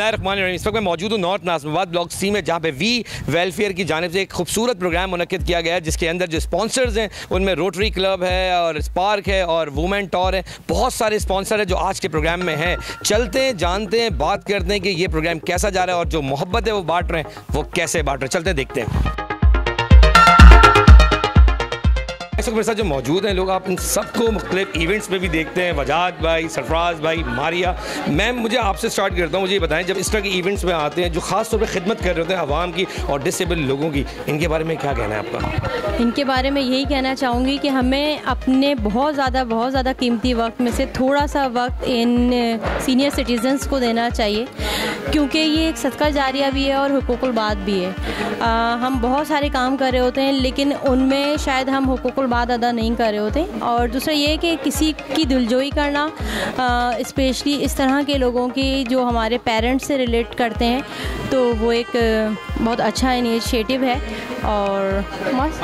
बिस्मिल्लाहिर्रहमानिर्रहीम। इस वक्त मैं मौजूद हूँ नॉर्थ नाज़िमाबाद ब्लॉक सी में, जहाँ पे वी वेलफेयर की जानिब से एक खूबसूरत प्रोग्राम मुनक्किद किया गया है, जिसके अंदर जो स्पॉन्सर्स हैं उनमें रोटरी क्लब है और स्पार्क है और वुमेन टॉर है। बहुत सारे स्पॉन्सर हैं जो आज के प्रोग्राम में हैं। चलते हैं, जानते हैं, बात करते हैं कि ये प्रोग्राम कैसा जा रहा है और जो मोहब्बत है वो बांट रहे हैं वो कैसे बांट रहे हैं। चलते हैं, देखते हैं। मेरे साथ जो मौजूद हैं लोग, आप इन सबको मुख्तलिफ इवेंट्स में भी देखते हैं। वजाद भाई, सरफराज भाई, मारिया। मैम, मुझे आपसे स्टार्ट करता हूँ, मुझे ये बताएं, जब इस तरह के इवेंट्स में आते हैं जो ख़ास तौर पे खिदमत कर रहे होते हैं आवाम की और डिसेबल लोगों की, इनके बारे में क्या कहना है आपका? इनके बारे में यही कहना चाहूँगी कि हमें अपने बहुत ज़्यादा कीमती वक्त में से थोड़ा सा वक्त इन सीनियर सिटीज़न्स को देना चाहिए, क्योंकि ये एक सदका जारिया भी है और हुकूकुल बाद भी है। हम बहुत सारे काम कर रहे होते हैं, लेकिन उनमें शायद हम हुकूकुल बाद अदा नहीं कर रहे होते। और दूसरा ये कि किसी की दिलजोई करना, स्पेशली इस तरह के लोगों की जो हमारे पेरेंट्स से रिलेट करते हैं, तो वो एक बहुत अच्छा इनिशिएटिव है। और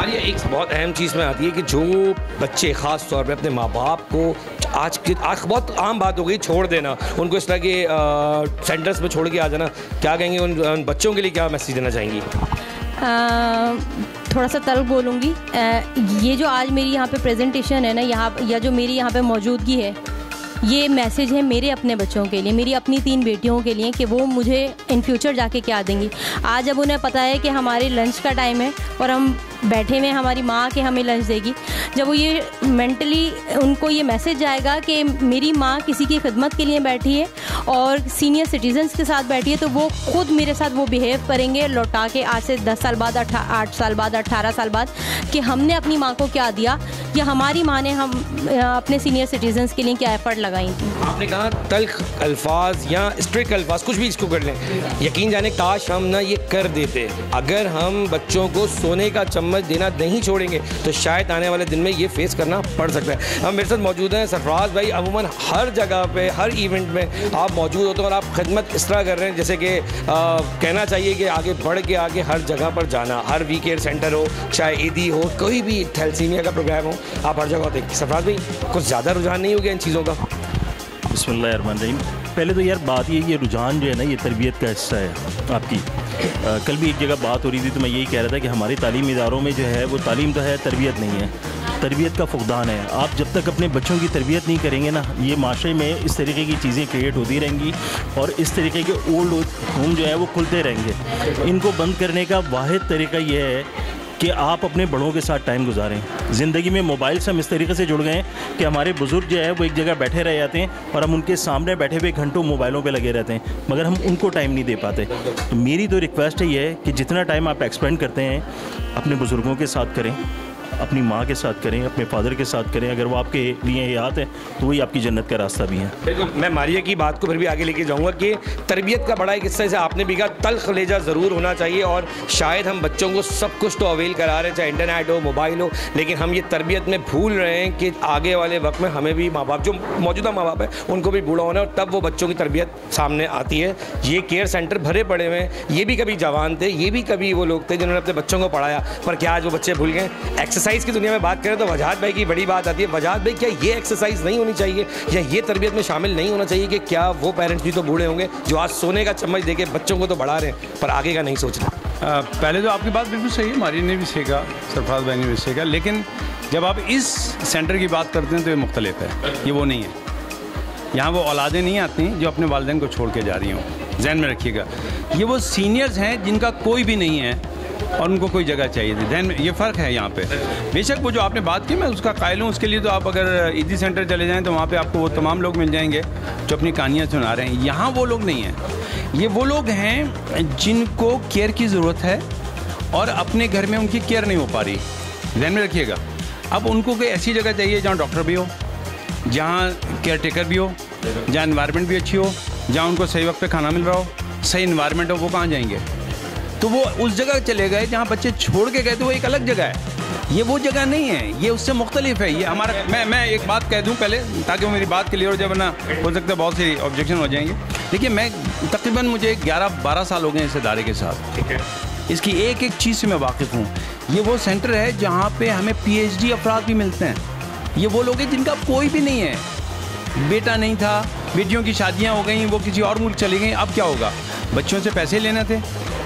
एक बहुत अहम चीज़ में आती है कि जो बच्चे ख़ास तौर पे अपने माँ बाप को आज बहुत आम बात हो गई छोड़ देना, उनको इस तरह के सेंटर्स में छोड़ के आ जाना, क्या कहेंगे उन बच्चों के लिए, क्या मैसेज देना चाहेंगी? थोड़ा सा तल्ख बोलूँगी। ये जो आज मेरी यहाँ पे प्रेजेंटेशन है ना, यहाँ या जो मेरी यहाँ पे मौजूदगी है, ये मैसेज है मेरे अपने बच्चों के लिए, मेरी अपनी 3 बेटियों के लिए, कि वो मुझे इन फ्यूचर जाके क्या देंगी। आज जब उन्हें पता है कि हमारे लंच का टाइम है और हम बैठे हुए, हमारी माँ के हमें लंच देगी, जब वो ये मेंटली उनको ये मैसेज जाएगा कि मेरी माँ किसी की खिदमत के लिए बैठी है और सीनियर सिटीजन्स के साथ बैठी है, तो वो खुद मेरे साथ वो बिहेव करेंगे लौटा के, आज से 10 साल बाद, 8 साल बाद, 18 साल बाद, कि हमने अपनी माँ को क्या दिया या हमारी माँ ने हम अपने सीनियर सिटीजन्स के लिए क्या एफर्ट लगाई थी। आपने कहा तल्ख अल्फाज या स्ट्रिक्ट अल्फाज, कुछ भी इसको कर लें, यकीन जाने काश हम ना ये कर देते। अगर हम बच्चों को सोने का चम्मच देना नहीं छोड़ेंगे तो शायद आने वाले दिन में ये फेस करना पड़ सकता है। हम मेरे साथ मौजूद हैं सरफराज भाई। अमूमन हर जगह पे, हर इवेंट में आप मौजूद होते हैं और आप खिदमत इस तरह कर रहे हैं जैसे कि कहना चाहिए कि आगे बढ़ के आगे हर जगह पर जाना, हर वी केयर सेंटर हो, चाहे ईदी हो, कोई भी थैलेसीमिया का प्रोग्राम हो, आप हर जगह होते हैं। सरफराज भाई, कुछ ज़्यादा रुझान नहीं हो गया इन चीज़ों का? बिस्मिल्लाहिर्रहमानिर्रहीम। पहले तो यार बात ये रुझान जो है ना, ये तरबियत का हिस्सा है आपकी। कल भी एक जगह बात हो रही थी तो मैं यही कह रहा था कि हमारे तालीमी इदारों में जो है वो तालीम तो है, तरबियत नहीं है। तरबियत का फुकदान है। आप जब तक अपने बच्चों की तरबियत नहीं करेंगे ना, ये माशरे में इस तरीके की चीज़ें क्रिएट होती रहेंगी और इस तरीके के ओल्ड होम जो है वो खुलते रहेंगे। इनको बंद करने का वाहिद तरीका ये है कि आप अपने बड़ों के साथ टाइम गुजारें। ज़िंदगी में मोबाइल से हम इस तरीके से जुड़ गए हैं कि हमारे बुज़ुर्ग जो है वो एक जगह बैठे रह जाते हैं और हम उनके सामने बैठे हुए घंटों मोबाइलों पे लगे रहते हैं, मगर हम उनको टाइम नहीं दे पाते। तो मेरी तो रिक्वेस्ट है ये कि जितना टाइम आप एक्सपेंड करते हैं अपने बुज़ुर्गों के साथ करें, अपनी माँ के साथ करें, अपने फादर के साथ करें। अगर वो आपके लिए याद है तो वही आपकी जन्नत का रास्ता भी है। बिल्कुल, मैं मारिया की बात को फिर भी आगे लेके जाऊंगा कि तरबियत का बड़ा एक हिस्सा, जैसे आपने भी कहा, तल्ख लेजा ज़रूर होना चाहिए। और शायद हम बच्चों को सब कुछ तो अवेल करा रहे हैं, चाहे इंटरनेट हो, मोबाइल हो, लेकिन हम ये तरबियत में भूल रहे हैं कि आगे वाले वक्त में हमें भी माँ बाप, जो मौजूदा माँ बाप है, उनको भी बूढ़ा होना है और तब वो बच्चों की तरबियत सामने आती है। ये केयर सेंटर भरे पड़े हुए हैं, ये भी कभी जवान थे, ये भी कभी वो लोग थे जिन्होंने अपने बच्चों को पढ़ाया, पर क्या आज वो बच्चे भूल गए? एक्सरसाइज की दुनिया में बात तो वजाद भाई की बड़ी बात आती है। वजाद भाई, क्या ये एक्सरसाइज नहीं होनी चाहिए या ये तरबियत में शामिल नहीं होना चाहिए कि क्या वो पेरेंट्स भी तो बूढ़े होंगे जो आज सोने का चम्मच देके बच्चों को तो बढ़ा रहे हैं पर आगे का नहीं सोच रहे? पहले तो आपकी बात बिल्कुल सही है, मारी ने भी सीखा, सरफराज भाई ने भी सीखा, लेकिन जब आप इस सेंटर की बात करते हैं तो ये मुख्तलिफ है, ये वो नहीं है। यहाँ वो औलादें नहीं आती जो अपने वालिदैन को छोड़ के जा रही हों, जहन में रखिएगा। ये वो सीनियर्स हैं जिनका कोई भी नहीं है और उनको कोई जगह चाहिए थी, ध्यान में ये फ़र्क है यहाँ पे। बेशक वो जो आपने बात की मैं उसका कायल हूँ, उसके लिए तो आप अगर ईदी सेंटर चले जाएं तो वहाँ पे आपको वो तमाम लोग मिल जाएंगे जो अपनी कहानियाँ सुना रहे हैं। यहाँ वो लोग नहीं हैं। ये वो लोग हैं जिनको केयर की ज़रूरत है और अपने घर में उनकी केयर नहीं हो पा रही, ध्यान में रखिएगा। अब उनको कोई ऐसी जगह चाहिए जहाँ डॉक्टर भी हो, जहाँ केयर टेकर भी हो, जहाँ इन्वायरमेंट भी अच्छी हो, जहाँ उनको सही वक्त पर खाना मिल रहा हो, सही इन्वायरमेंट हो। वो कहाँ जाएंगे? तो वो उस जगह चले गए जहाँ बच्चे छोड़ के गए थे, वो एक अलग जगह है। ये वो जगह नहीं है, ये उससे मुख्तलिफ है। ये हमारा मैं एक बात कह दूँ पहले ताकि वो मेरी बात क्लियर हो जाए, वरना हो सकता है बहुत सी ऑब्जेक्शन हो जाएंगे। देखिए, मैं तकरीबन मुझे 11-12 साल हो गए इस इदारे के साथ, ठीक है। इसकी एक एक चीज़ से मैं वाकिफ़ हूँ। ये वो सेंटर है जहाँ पे हमें PhD अफराद भी मिलते हैं। ये वो लोग हैं जिनका कोई भी नहीं है, बेटा नहीं था, बेटियों की शादियाँ हो गई, वो किसी और मुल्क चली गई, अब क्या होगा? बच्चों से पैसे लेने थे,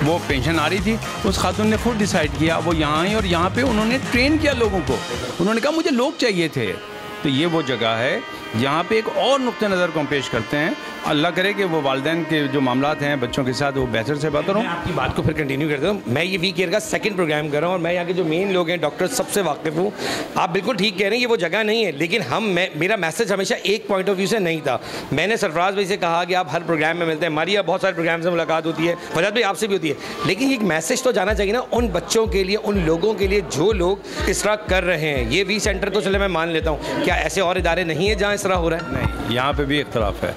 वो पेंशन आ रही थी, उस खातून ने खुद डिसाइड किया, वो यहाँ आई और यहाँ पे उन्होंने ट्रेन किया लोगों को। उन्होंने कहा मुझे लोग चाहिए थे। तो ये वो जगह है जहाँ पे एक और नुक्ते नज़र को हम पेश करते हैं। अल्लाह करे कि वो वालिदैन के जो मामलात हैं बच्चों के साथ वो बेहतर से बेहतर हों। मैं आपकी बात को फिर कंटिन्यू करता हूँ। मैं ये वी केयर का सेकंड प्रोग्राम कर रहा हूँ और मैं यहाँ के जो मेन लोग हैं डॉक्टर सबसे वाकिफ़ हूँ। आप बिल्कुल ठीक कह रहे हैं, ये वो जगह नहीं है, लेकिन मेरा मैसेज हमेशा एक पॉइंट ऑफ व्यू से नहीं था। मैंने सरफराज भाई से कहा कि आप हर प्रोग्राम में मिलते हैं, हमारी यहाँ बहुत सारे प्रोग्राम से मुलाकात होती है, फरहाद भाई आपसे भी होती है, लेकिन एक मैसेज तो जाना चाहिए ना उन बच्चों के लिए, उन लोगों के लिए जो लोग इस तरह कर रहे हैं। ये वी सेंटर तो चले मैं मान लेता हूँ, क्या ऐसे और इदारे नहीं है जहाँ इस तरह हो रहा है? नहीं, यहाँ पे भी इख्तलाफ है।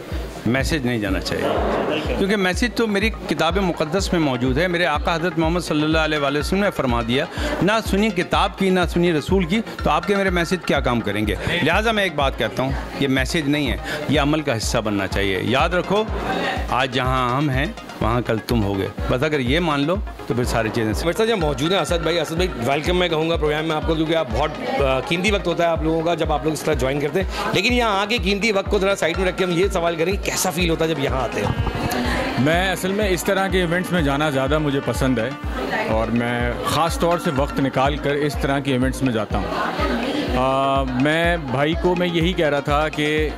मैसेज नहीं जाना चाहिए, क्योंकि मैसेज तो मेरी किताब मुक़द्दस में मौजूद है। मेरे आका हज़रत मोहम्मद सल्लल्लाहु अलैहि वसल्लम ने फरमा दिया, ना सुनिए किताब की ना सुनिए रसूल की, तो आपके मेरे मैसेज क्या काम करेंगे? लिहाजा मैं एक बात कहता हूँ, ये मैसेज नहीं है, ये अमल का हिस्सा बनना चाहिए। याद रखो, आज जहाँ हम हैं वहाँ कल तुम होगे। बस अगर ये मान लो तो फिर सारी चीज़ें। मेरे साथ जब मौजूद है असद भाई वेलकम मैं कहूँगा प्रोग्राम में आपको, क्योंकि आप बहुत कीमती वक्त होता है आप लोगों का जब आप लोग इस तरह ज्वाइन करते हैं। लेकिन यहाँ आके कीमती वक्त को ज़रा साइड में रख के हम ये सवाल करेंगे, कैसा फील होता है जब यहाँ आते हैं? मैं असल में इस तरह के इवेंट्स में जाना ज़्यादा मुझे पसंद है और मैं ख़ास तौर से वक्त निकाल कर इस तरह के इवेंट्स में जाता हूँ। मैं भाई को मैं यही कह रहा था कि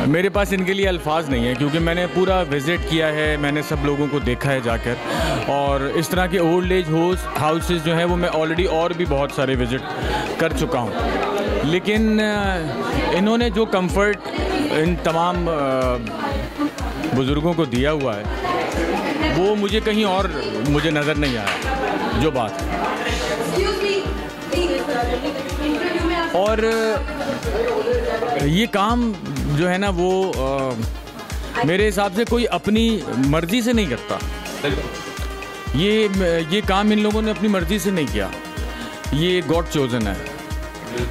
मेरे पास इनके लिए अल्फाज नहीं है, क्योंकि मैंने पूरा विज़िट किया है, मैंने सब लोगों को देखा है जाकर, और इस तरह के ओल्ड एज हाउसेस जो हैं वो मैं ऑलरेडी और भी बहुत सारे विज़िट कर चुका हूँ। लेकिन इन्होंने जो कंफर्ट इन तमाम बुज़ुर्गों को दिया हुआ है वो मुझे कहीं और मुझे नज़र नहीं आया जो बात है। और ये काम जो है ना वो मेरे हिसाब से कोई अपनी मर्ज़ी से नहीं करता। ये काम इन लोगों ने अपनी मर्ज़ी से नहीं किया, ये गॉड चोजन है।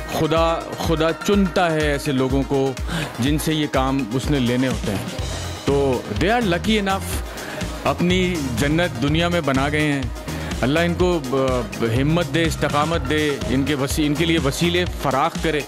खुदा चुनता है ऐसे लोगों को जिनसे ये काम उसने लेने होते हैं। तो दे आर लकी इनफ, अपनी जन्नत दुनिया में बना गए हैं। अल्लाह इनको हिम्मत दे, इस्तकामत दे, इनके लिए वसीले फराख करे।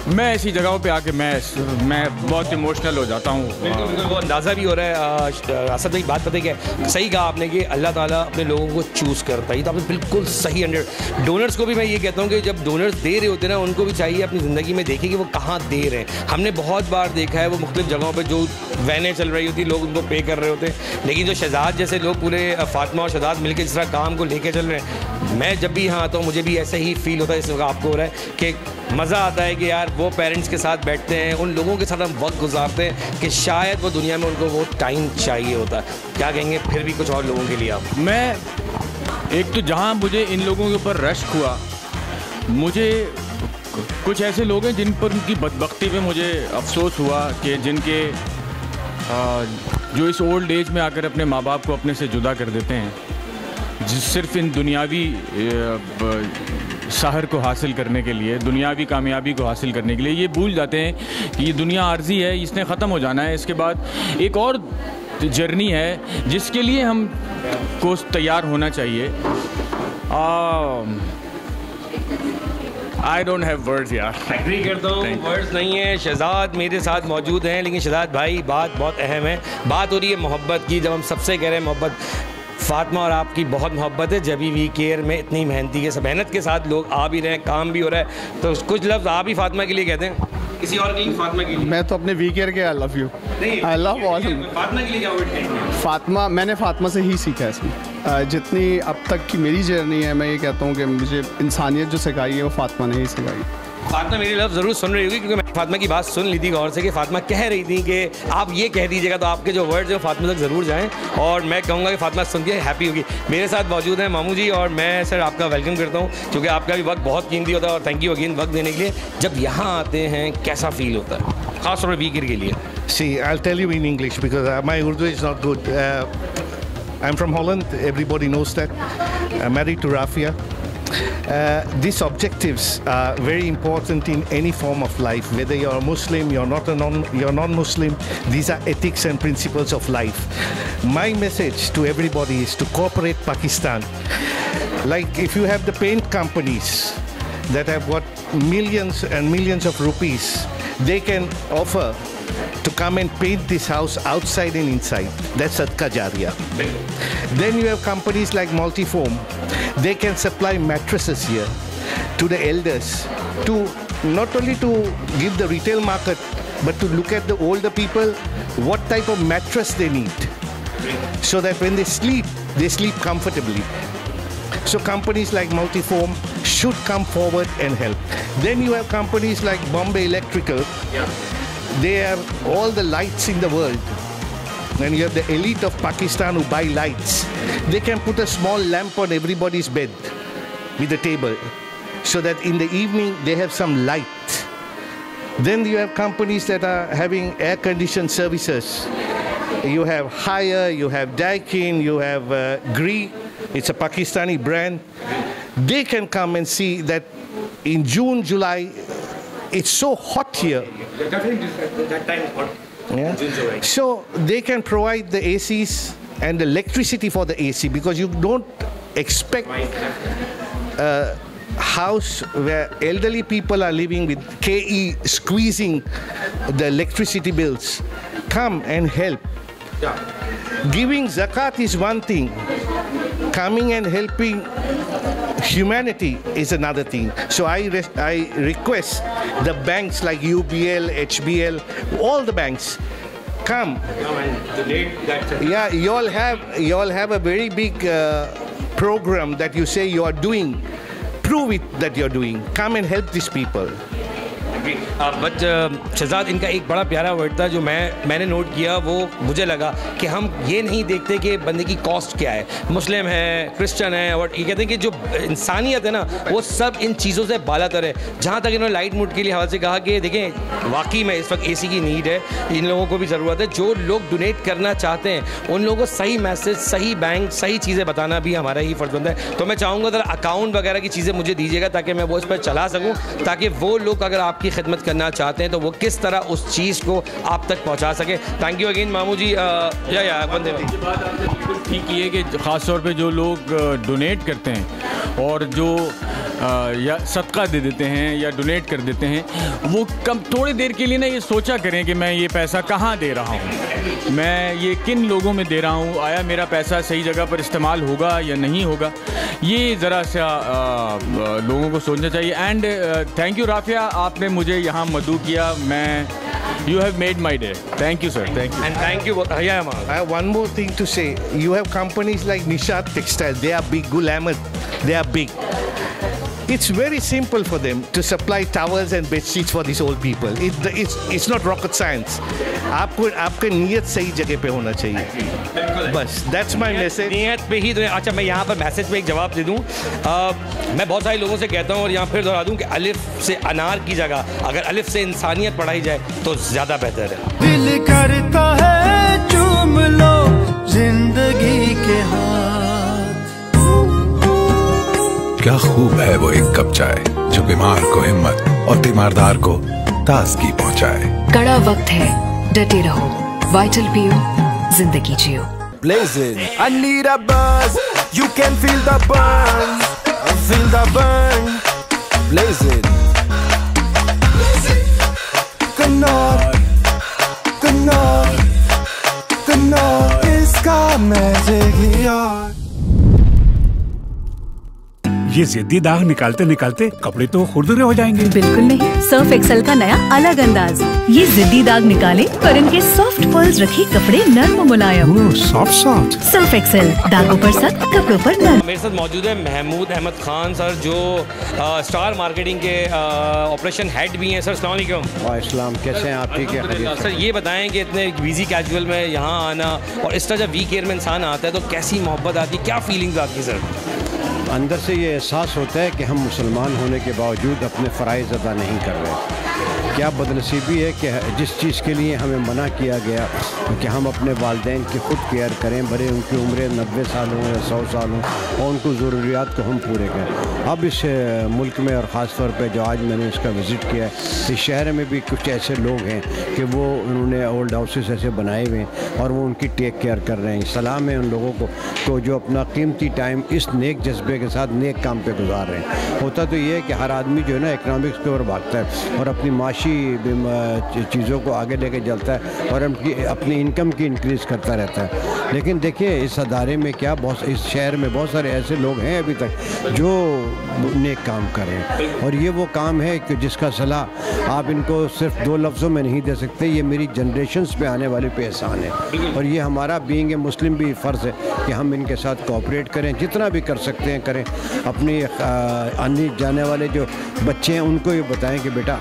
मैं ऐसी जगहों पे आके मैं बहुत इमोशनल हो जाता हूँ। बिल्कुल वो अंदाज़ा भी हो रहा है। असद भाई बात पता है क्या, सही कहा आपने कि अल्लाह ताला अपने लोगों को चूज़ करता है। तो आपने बिल्कुल सही 100। डोनर्स को भी मैं ये कहता हूँ कि जब डोनर्स दे रहे होते हैं ना, उनको भी चाहिए अपनी ज़िंदगी में देखें कि वो कहाँ दे रहे हैं। हमने बहुत बार देखा है वो मुख्तलिफ जगहों पर जो वैनें चल रही होती, लोग उनको पे कर रहे होते हैं, लेकिन जो शहजाद जैसे लोग पूरे फातिमा और शहजाद मिलकर जिस तरह काम को लेके चल रहे हैं, मैं जब भी यहाँ आता हूँ मुझे भी ऐसा ही फील होता है इस वक्त आपको हो रहा है कि मज़ा आता है कि यार वो पेरेंट्स के साथ बैठते हैं, उन लोगों के साथ हम वक्त गुजारते हैं कि शायद वो दुनिया में उनको वो टाइम चाहिए होता है। क्या कहेंगे फिर भी कुछ और लोगों के लिए आप? मैं एक तो जहाँ मुझे इन लोगों के ऊपर रश हुआ, मुझे कुछ ऐसे लोग हैं जिन पर उनकी बदबख्ती पे मुझे अफसोस हुआ कि जिनके जो इस ओल्ड एज में आकर अपने माँ बाप को अपने से जुदा कर देते हैं, सिर्फ इन दुनियावी सहर को हासिल करने के लिए, दुनियावी कामयाबी को हासिल करने के लिए ये भूल जाते हैं कि ये दुनिया आर्जी है, इसने ख़त्म हो जाना है। इसके बाद एक और जर्नी है जिसके लिए हम को तैयार होना चाहिए। आई डोंट हैव वर्ड्स यार। एग्री करता हूँ, वर्ड्स नहीं है। शहजाद मेरे साथ मौजूद हैं, लेकिन शहजाद भाई बात बहुत अहम है। बात हो रही है मोहब्बत की। जब हम सबसे कह रहे हैं मोहब्बत, फातिमा और आपकी बहुत मोहब्बत है। जब भी वी केयर में इतनी मेहनत के साथ लोग आ भी रहे हैं, काम भी हो रहा है, तो कुछ लफ्ज़ आप ही फातिमा के लिए कहते हैं, किसी और के लिए? फातिमा के लिए। मैं तो अपने वी केयर के I love you, I love all. Fatima के लिए क्या वर्ड कहेंगे? फातिमा, मैंने फातिमा से ही सीखा है इसमें। जितनी अब तक की मेरी जर्नी है, मैं ये कहता हूँ कि मुझे इंसानियत जो सिखाई है वो फातिमा ने ही सिखाई। फातिमा मेरी लफ्ज़ ज़रूर सुन रही होगी, क्योंकि मैं फातिमा की बात सुन ली थी गौर से कि फातिमा कह रही थी कि आप ये कह दीजिएगा, तो आपके जो वर्ड्स हैं फातिमा तक ज़रूर जाएं, और मैं कहूँगा कि फातिमा सुन के हैप्पी होगी। मेरे साथ मौजूद हैं मामू जी, और मैं सर आपका वेलकम करता हूँ, क्योंकि आपका भी वक्त बहुत कीमती होता है, और थैंक यू अगेन वक्त देने के लिए। जब यहाँ आते हैं कैसा फील होता है, ख़ास तौर पर वी केयर के लिए? See, I'll tell you in English because my Urdu is not good. I'm from Holland. Everybody knows that. I'm married to Rafia. These objectives are very important in any form of life. Whether you're a Muslim, you're non-Muslim, these are ethics and principles of life. My message to everybody is to cooperate Pakistan. Like if you have the paint companies that have got millions and millions of rupees they can offer to come and paint this house outside and inside. That's Sadqa Jariyah. Then you have companies like Multifoam. They can supply mattresses here to the elders, to not only to give the retail market, but to look at the older people, what type of mattress they need, so that when they sleep comfortably. So companies like Multifoam should come forward and help. Then you have companies like Bombay Electrical. They have all the lights in the world. And you have the elite of Pakistan who buy lights. They can put a small lamp on everybody's bed with a table, so that in the evening they have some light. Then you have companies that are having air-conditioned services. You have Haier, you have Daikin, you have Gree. It's a Pakistani brand. They can come and see that in June, July, it's so hot here. That time is hot. Yeah. So they can provide the ACs and the electricity for the AC, because you don't expect a house where elderly people are living with KE squeezing the electricity bills. Come and help. Giving zakat is one thing. Coming and helping humanity is another thing. So I request the banks like UBL, HBL, all the banks, come. Yeah, you all have a very big program that you say you are doing. Prove it that you're doing. Come and help these people. But Shahzad, इनका एक बड़ा प्यारा word था जो मैंने note किया, वो मुझे लगा कि हम ये नहीं देखते कि बंदे की कॉस्ट क्या है, मुस्लिम है, क्रिश्चियन है, और ये कहते हैं कि जो इंसानियत है ना वो सब इन चीज़ों से बालातर है। जहाँ तक इन्होंने लाइट मूड के लिए हवाले से कहा कि देखें वाकई में इस वक्त एसी की नीड है, इन लोगों को भी ज़रूरत है। जो लोग डोनेट करना चाहते हैं उन लोगों को सही मैसेज, सही बैंक, सही चीज़ें बताना भी हमारा ही फ़र्ज़ बनता है। तो मैं चाहूँगा ज़रा अकाउंट वगैरह की चीज़ें मुझे दीजिएगा ताकि मैं वो इस पर चला सकूँ, ताकि वो लोग अगर आपकी खिदमत करना चाहते हैं तो वो किस तरह उस चीज़ को आप तक पहुंचा सके। थैंक यू अगेन मामू जी। या बंदे ठीक ही है कि ख़ास तौर पे जो लोग डोनेट करते हैं और जो या सदका दे देते हैं या डोनेट कर देते हैं, वो कम थोड़ी देर के लिए ना ये सोचा करें कि मैं ये पैसा कहाँ दे रहा हूँ, मैं ये किन लोगों में दे रहा हूँ, आया मेरा पैसा सही जगह पर इस्तेमाल होगा या नहीं होगा, ये ज़रा सा लोगों को सोचना चाहिए। एंड थैंक यू राफिया, आपने मुझे यहाँ मदऊ किया, मैं you have made my day. Thank you, sir. Thank you. And thank you. I have one more thing to say. You have companies like Nishat Textile. They are big. Gul Ahmed. They are big. It's very simple for them to supply towels and bed sheets for these old people. It's not rocket science. आपके नियत सही जगह पे होना चाहिए। बस that's my message. नियत पे ही। अच्छा, मैं यहाँ पर मैसेज पे एक जवाब दे दूँ। मैं बहुत सारे लोगों से कहता हूँ और यहाँ फिर दोहरा दूँ कि अलिफ से अनार की जगह अगर अलिफ से इंसानियत पढ़ाई जाए तो ज़्यादा बेहतर है। दिल करता है चूम लो जिंदगी के हाथ। क्या खूब है वो एक कप चाय जो बीमार को हिम्मत और तीमारदार को ताजगी पहुंचाए। कड़ा वक्त है, डटे रहो, वाइटल पियो, जिंदगी जियो। Blazing, I need a buzz. You can feel the burn, feel the burn. Blazing, Knorr इसका मैजिक यार। ये जिद्दी दाग निकालते निकालते कपड़े तो खुरदुरे हो जाएंगे। बिल्कुल नहीं, सर्फ एक्सेल का नया अलग अंदाज। ये जिद्दी दाग निकाले और इनके सॉफ्ट पर्ल्स रखे कपड़े नर्म मुलायम। सॉफ्ट सर्फ एक्सेल, दागों पर सख्त, कपड़ों पर नर्म। मेरे साथ मौजूद है महमूद अहमद खान सर, जो स्टार मार्केटिंग के ऑपरेशन हेड भी हैं। सर अस्सलाम वालेकुम। वालेकुम, कैसे हैं आप? ठीक है सर, ये बताएं कि इतने बिजी कैजुअल में यहाँ आना और इस तरह जब वीक एयर में इंसान आता है तो कैसी मोहब्बत आती है, क्या फीलिंग्स आती है सर? अंदर से ये एहसास होता है कि हम मुसलमान होने के बावजूद अपने फ़राइज़ अदा नहीं कर रहे। क्या बदनसीबी है कि जिस चीज़ के लिए हमें मना किया गया कि हम अपने वालिदैन की ख़ुद केयर करें, भले उनकी उम्रें 90 साल हों या 100 साल हों, और उनको ज़रूरियात को हम पूरे करें। अब इस मुल्क में और ख़ास तौर पे जो आज मैंने इसका विज़िट किया है, इस शहर में भी कुछ ऐसे लोग हैं कि वो उन्होंने ओल्ड हाउसेस ऐसे बनाए हुए हैं और वो उनकी टेक केयर कर रहे हैं। सलाम है उन लोगों को तो जो अपना कीमती टाइम इस नेक जज्बे के साथ नेक काम पे गुजार रहे हैं। होता तो ये है कि हर आदमी जो है ना इकनॉमिक्स के ओर भागता है और अपनी माशी अच्छी चीज़ों को आगे लेके चलता है और अपनी इनकम की इंक्रीज़ करता रहता है। लेकिन देखिए इस अदारे में क्या इस शहर में बहुत सारे ऐसे लोग हैं अभी तक जो नेक काम कर रहे हैं, और ये वो काम है कि जिसका सलाह आप इनको सिर्फ 2 लफ्ज़ों में नहीं दे सकते। ये मेरी जनरेशन्स पे आने वाले पे एहसान है, और ये हमारा बीइंग ए मुस्लिम भी फ़र्ज़ है कि हम इनके साथ कोऑपरेट करें, जितना भी कर सकते हैं करें। अपनी आने जाने वाले जो बच्चे हैं उनको ये बताएं कि बेटा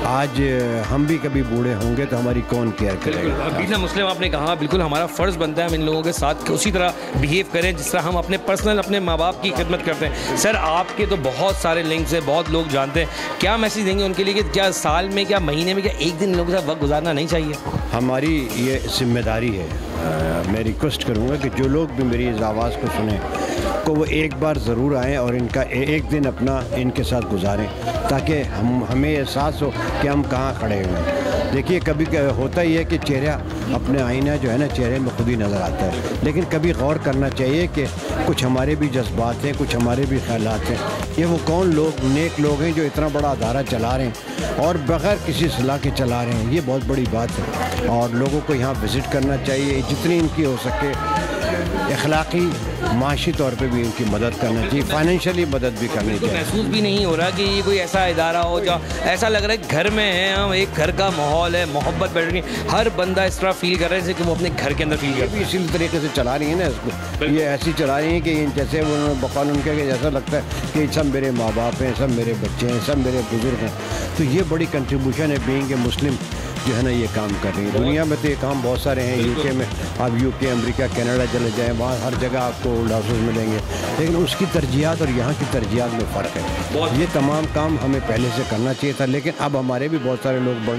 आज हम भी कभी बूढ़े होंगे तो हमारी कौन केयर करेगा। बीना मुस्लिम आपने कहा, बिल्कुल हमारा फ़र्ज़ बनता है हम इन लोगों के साथ उसी तरह बिहेव करें जिस तरह हम अपने पर्सनल अपने माँ बाप की खिदमत करते हैं। सर आपके तो बहुत सारे लिंक्स हैं, बहुत लोग जानते हैं, क्या मैसेज देंगे उनके लिए कि क्या साल में, क्या महीने में, क्या एक दिन लोगों के साथ वक्त गुजारना नहीं चाहिए? हमारी ये जिम्मेदारी है। मैं रिक्वेस्ट करूँगा कि जो लोग भी मेरी इस आवाज़ को सुने को वो एक बार ज़रूर आएँ और इनका एक दिन अपना इनके साथ गुजारें, ताकि हमें एहसास हो कि हम कहाँ खड़े हुए हैं। देखिए कभी होता ही है कि चेहरा अपने आईना जो है ना, चेहरे में खुद ही नज़र आता है, लेकिन कभी गौर करना चाहिए कि कुछ हमारे भी जज्बात हैं, कुछ हमारे भी ख्यालात हैं। ये वो कौन लोग नेक लोग हैं जो इतना बड़ा अदारा चला रहे हैं और बग़ैर किसी सलाह के चला रहे हैं, ये बहुत बड़ी बात है। और लोगों को यहाँ विज़िट करना चाहिए, जितनी इनकी हो सके अखलाक़ी माशी तौर पे भी इनकी मदद करना चाहिए, फाइनेंशियली मदद भी करनी चाहिए। महसूस भी नहीं हो रहा कि ये कोई ऐसा इदारा हो जहाँ ऐसा लग रहा है घर में है हम, एक घर का माहौल है, मोहब्बत बैठ रही है, हर बंदा इस तरह फील कर रहा है जैसे कि वो अपने घर के अंदर फील कर रहा है। इसी तरीके से चला रही है ना इसको, ये ऐसी चला रही है कि जैसे उन्होंने बकौल उनके जैसा लगता है कि सब मेरे माँ बाप हैं, सब मेरे बच्चे हैं, सब मेरे बुजुर्ग हैं। तो ये बड़ी कंट्रीब्यूशन है बीइंग ए मुस्लिम जो है ना ये काम कर रही है। दुनिया में तो ये काम बहुत सारे हैं, यूके में आप यूके, अमेरिका, कनाडा चले जाएं, वहाँ हर जगह आपको ओल्ड हाउसेस मिलेंगे, लेकिन उसकी तरजीहात और यहाँ की तरजीहात में फ़र्क है। ये तमाम काम हमें पहले से करना चाहिए था, लेकिन अब हमारे भी बहुत सारे लोग बढ़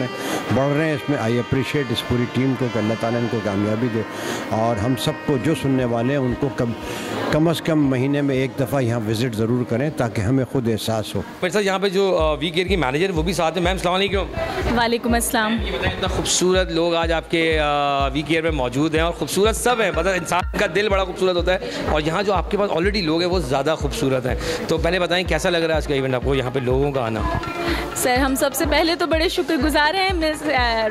रहे हैं इसमें। आई अप्रिशिएट इस पूरी टीम को कि अल्लाह ताला इनको कामयाबी दे, और हम सबको जो सुनने वाले हैं उनको कम से कम महीने में एक दफ़ा यहाँ विज़िट ज़रूर करें ताकि हमें खुद एहसास हो। मेरे साथ यहाँ पे जो वी केयर की मैनेजर वो भी साथ है। मैम अस्सलाम वालेकुम। वालेकुम अस्सलाम। इतना खूबसूरत लोग आज आपके वी केयर में मौजूद हैं, और खूबसूरत सब हैं, मतलब इंसान का दिल बड़ा खूबसूरत होता है, और यहाँ जो आपके पास ऑलरेडी लोग हैं वो ज़्यादा खूबसूरत हैं। तो पहले बताएं कैसा लग रहा है आज का इवेंट आपको, यहाँ पे लोगों का आना? सर हम सबसे पहले तो बड़े शुक्रगुजार हैं मिस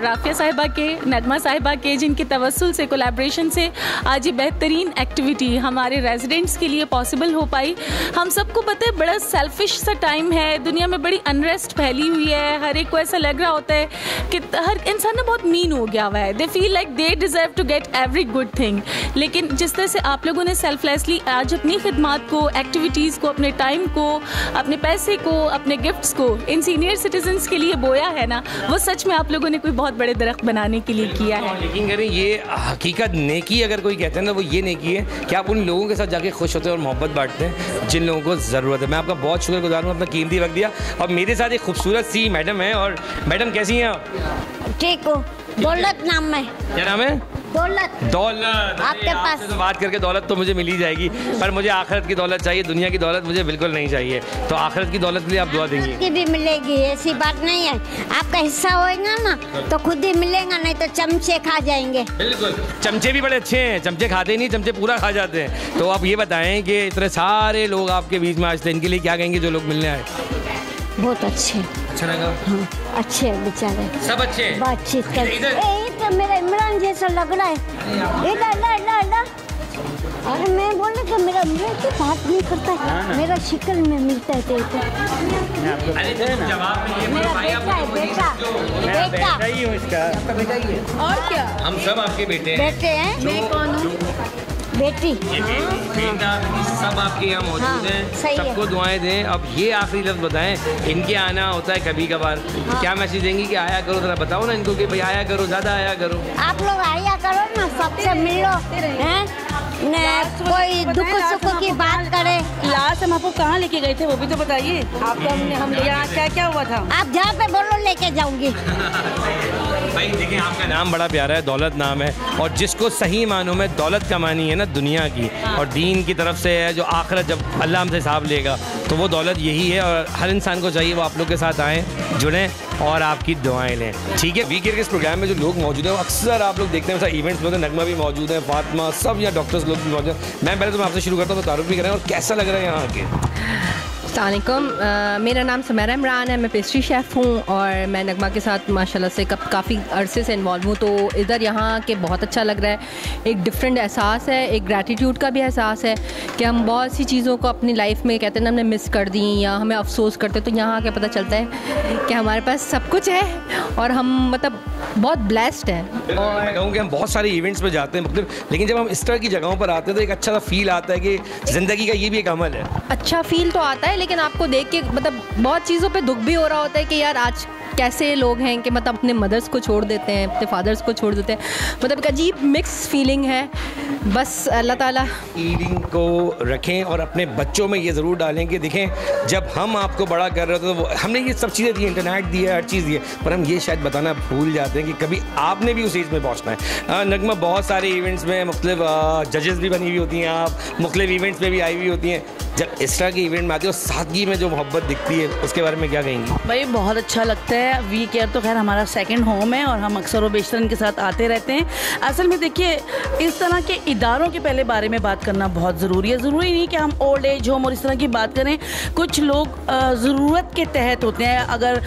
राफिया साहिबा के, नगमा साहिबा के, जिनके तवस्सुल से, कोलैबोरेशन से आज ये बेहतरीन एक्टिविटी हमारे रेजिडेंट्स के लिए पॉसिबल हो पाई। हम सबको पता है बड़ा सेल्फिश सा टाइम है, दुनिया में बड़ी अनरेस्ट फैली हुई है, हर एक को ऐसा लग रहा होता है कि हर इंसान ना बहुत मीन हो गया हुआ है, they feel like they deserve to get every good thing. लेकिन जिस तरह से आप लोगों ने सेल्फलेसली आज अपनी खिदमात को, एक्टिविटीज़ को, अपने टाइम को, अपने पैसे को, अपने गिफ्ट्स को इन सीनियर सिटीजन्स के लिए बोया है ना, वो सच में आप लोगों ने कोई बहुत बड़े दरख्त बनाने के लिए किया है। यकीन करें ये हकीकत नेकी अगर कोई कहते हैं ना वो ये नेकी है कि आप उन लोगों के साथ जाके खुश होते हैं और मोहब्बत बांटते हैं जिन लोगों को ज़रूरत है। मैं आपका बहुत शुक्रगुजार हूँ, अपना कीमती वक्त दिया। और मेरे साथ एक खूबसूरत सी मैडम है। और मैडम कैसी हैं आप? ठीक हो। दौलत नाम है। क्या नाम है? दौलत। दौलत आपके पास तो बात करके दौलत तो मुझे मिल ही जाएगी, पर मुझे आखिरत की दौलत चाहिए, दुनिया की दौलत मुझे बिल्कुल नहीं चाहिए। तो आखिरत की दौलत के लिए आप दुआ देंगे? की भी मिलेगी, ऐसी बात नहीं है। आपका हिस्सा होएगा ना तो खुद ही मिलेगा, नहीं तो चमचे खा जाएंगे। बिल्कुल, चमचे भी बड़े अच्छे हैं, चमचे खाते नहीं, चमचे पूरा खा जाते हैं। तो आप ये बताएं कि इतने सारे लोग आपके बीच में आज थे, इनके लिए क्या कहेंगे जो लोग मिलने आए? बहुत अच्छे। अच्छा लगा? हाँ, अच्छे बेचारे, सब अच्छे, बातचीत कर। तो मेरा इमरान जैसा लग रहा है। अरे मैं बोले कि मेरा इमरान तो बात नहीं करता है, मेरा शिकल में मिलता है तेरे को। मेरा बेटा है, बेटा ही हूँ इसका। और क्या, हम सब आपके बेटे हैं। मैं कौन हूँ? बेटी। बेटा सब आपके यहाँ मौजूद हैं, सबको दुआएं दें। अब ये आखिरी लफ्ज़ बताएं, इनके आना होता है कभी कभार, तो क्या मैसेज देंगी कि आया करो? जरा बताओ ना इनको कि भाई आया करो, ज़्यादा आया करो। आप लोग आया करो ना, सबसे मिलो, हैं? कोई दुख सुख की बात करे। लास्ट हम आपको कहाँ लेके गए थे वो भी तो बताइए। आपको हम यहाँ क्या क्या हुआ था? आप जहाँ पे बोलो लेके जाऊंगी। भाई देखिए आपका नाम बड़ा प्यारा है, दौलत नाम है, और जिसको सही मानों में दौलत कमानी है ना दुनिया की और दीन की तरफ से है, जो आखिरत जब अल्लाह हमसे हिसाब लेगा तो वो दौलत यही है। और हर इंसान को चाहिए वो आप लोग के साथ आएँ, जुड़ें और आपकी दुआएं लें। ठीक है, वी केयर के इस प्रोग्राम में जो लोग मौजूद हैं वो अक्सर आप लोग देखते हैं, वैसा इवेंट्स में नगमा भी मौजूद है, फातिमा, सब यहाँ डॉक्टर्स लोग भी मौजूद हैं। मैं पहले तो मैं आपसे शुरू करता हूँ, तो तारुफ भी करें और कैसा लग रहा है यहाँ आके? अस्सलामुअलैकुम, मेरा नाम सुमेरा इमरान है, मैं पेस्ट्री शेफ़ हूँ और मैं नगमा के साथ माशाल्लाह से काफ़ी अरसे से इन्वॉल्व हूँ। तो इधर यहाँ के बहुत अच्छा लग रहा है, एक डिफरेंट एहसास है, एक ग्रैटिट्यूड का भी एहसास है कि हम बहुत सी चीज़ों को अपनी लाइफ में कहते हैं ना हमने मिस कर दी या हमें अफसोस करते, तो यहाँ आके पता चलता है कि हमारे पास सब कुछ है और हम मतलब बहुत ब्लेस्ड हैं। और मैं कहूँ कि हम बहुत सारे इवेंट्स में जाते हैं मतलब, लेकिन जब हम इस तरह की जगहों पर आते हैं तो एक अच्छा सा फील आता है कि ज़िंदगी का ये भी एक अमल है। अच्छा फील तो आता है, लेकिन आपको देख के मतलब बहुत चीज़ों पे दुख भी हो रहा होता है कि यार आज कैसे लोग हैं कि मतलब अपने मदर्स को छोड़ देते हैं, अपने फादर्स को छोड़ देते हैं, मतलब एक अजीब मिक्स फीलिंग है। बस अल्लाह ताला फीलिंग को रखें और अपने बच्चों में ये ज़रूर डालें कि देखें जब हम आपको बड़ा कर रहे होते तो हमने ये सब चीज़ें दी, इंटरनेट दिया, हर चीज़ दी है, पर हम ये शायद बताना भूल जाते हैं कि कभी आपने भी उस एज में पहुँचना है। नगमा बहुत सारे इवेंट्स में मुख्तलिफ जजेस भी बनी हुई होती हैं, आप मुख्तलिफ इवेंट्स में भी आई हुई होती हैं, जब इस तरह के इवेंट में आती है और सादगी में जो मोहब्बत दिखती है उसके बारे में क्या कहेंगी? भाई बहुत अच्छा लगता है। वी केयर तो खैर हमारा सेकंड होम है और हम अक्सर व बेशतर इनके साथ आते रहते हैं। असल में देखिए इस तरह के इदारों के पहले बारे में बात करना बहुत ज़रूरी है। ज़रूरी नहीं कि हम ओल्ड एज होम और इस तरह की बात करें, कुछ लोग ज़रूरत के तहत होते हैं। अगर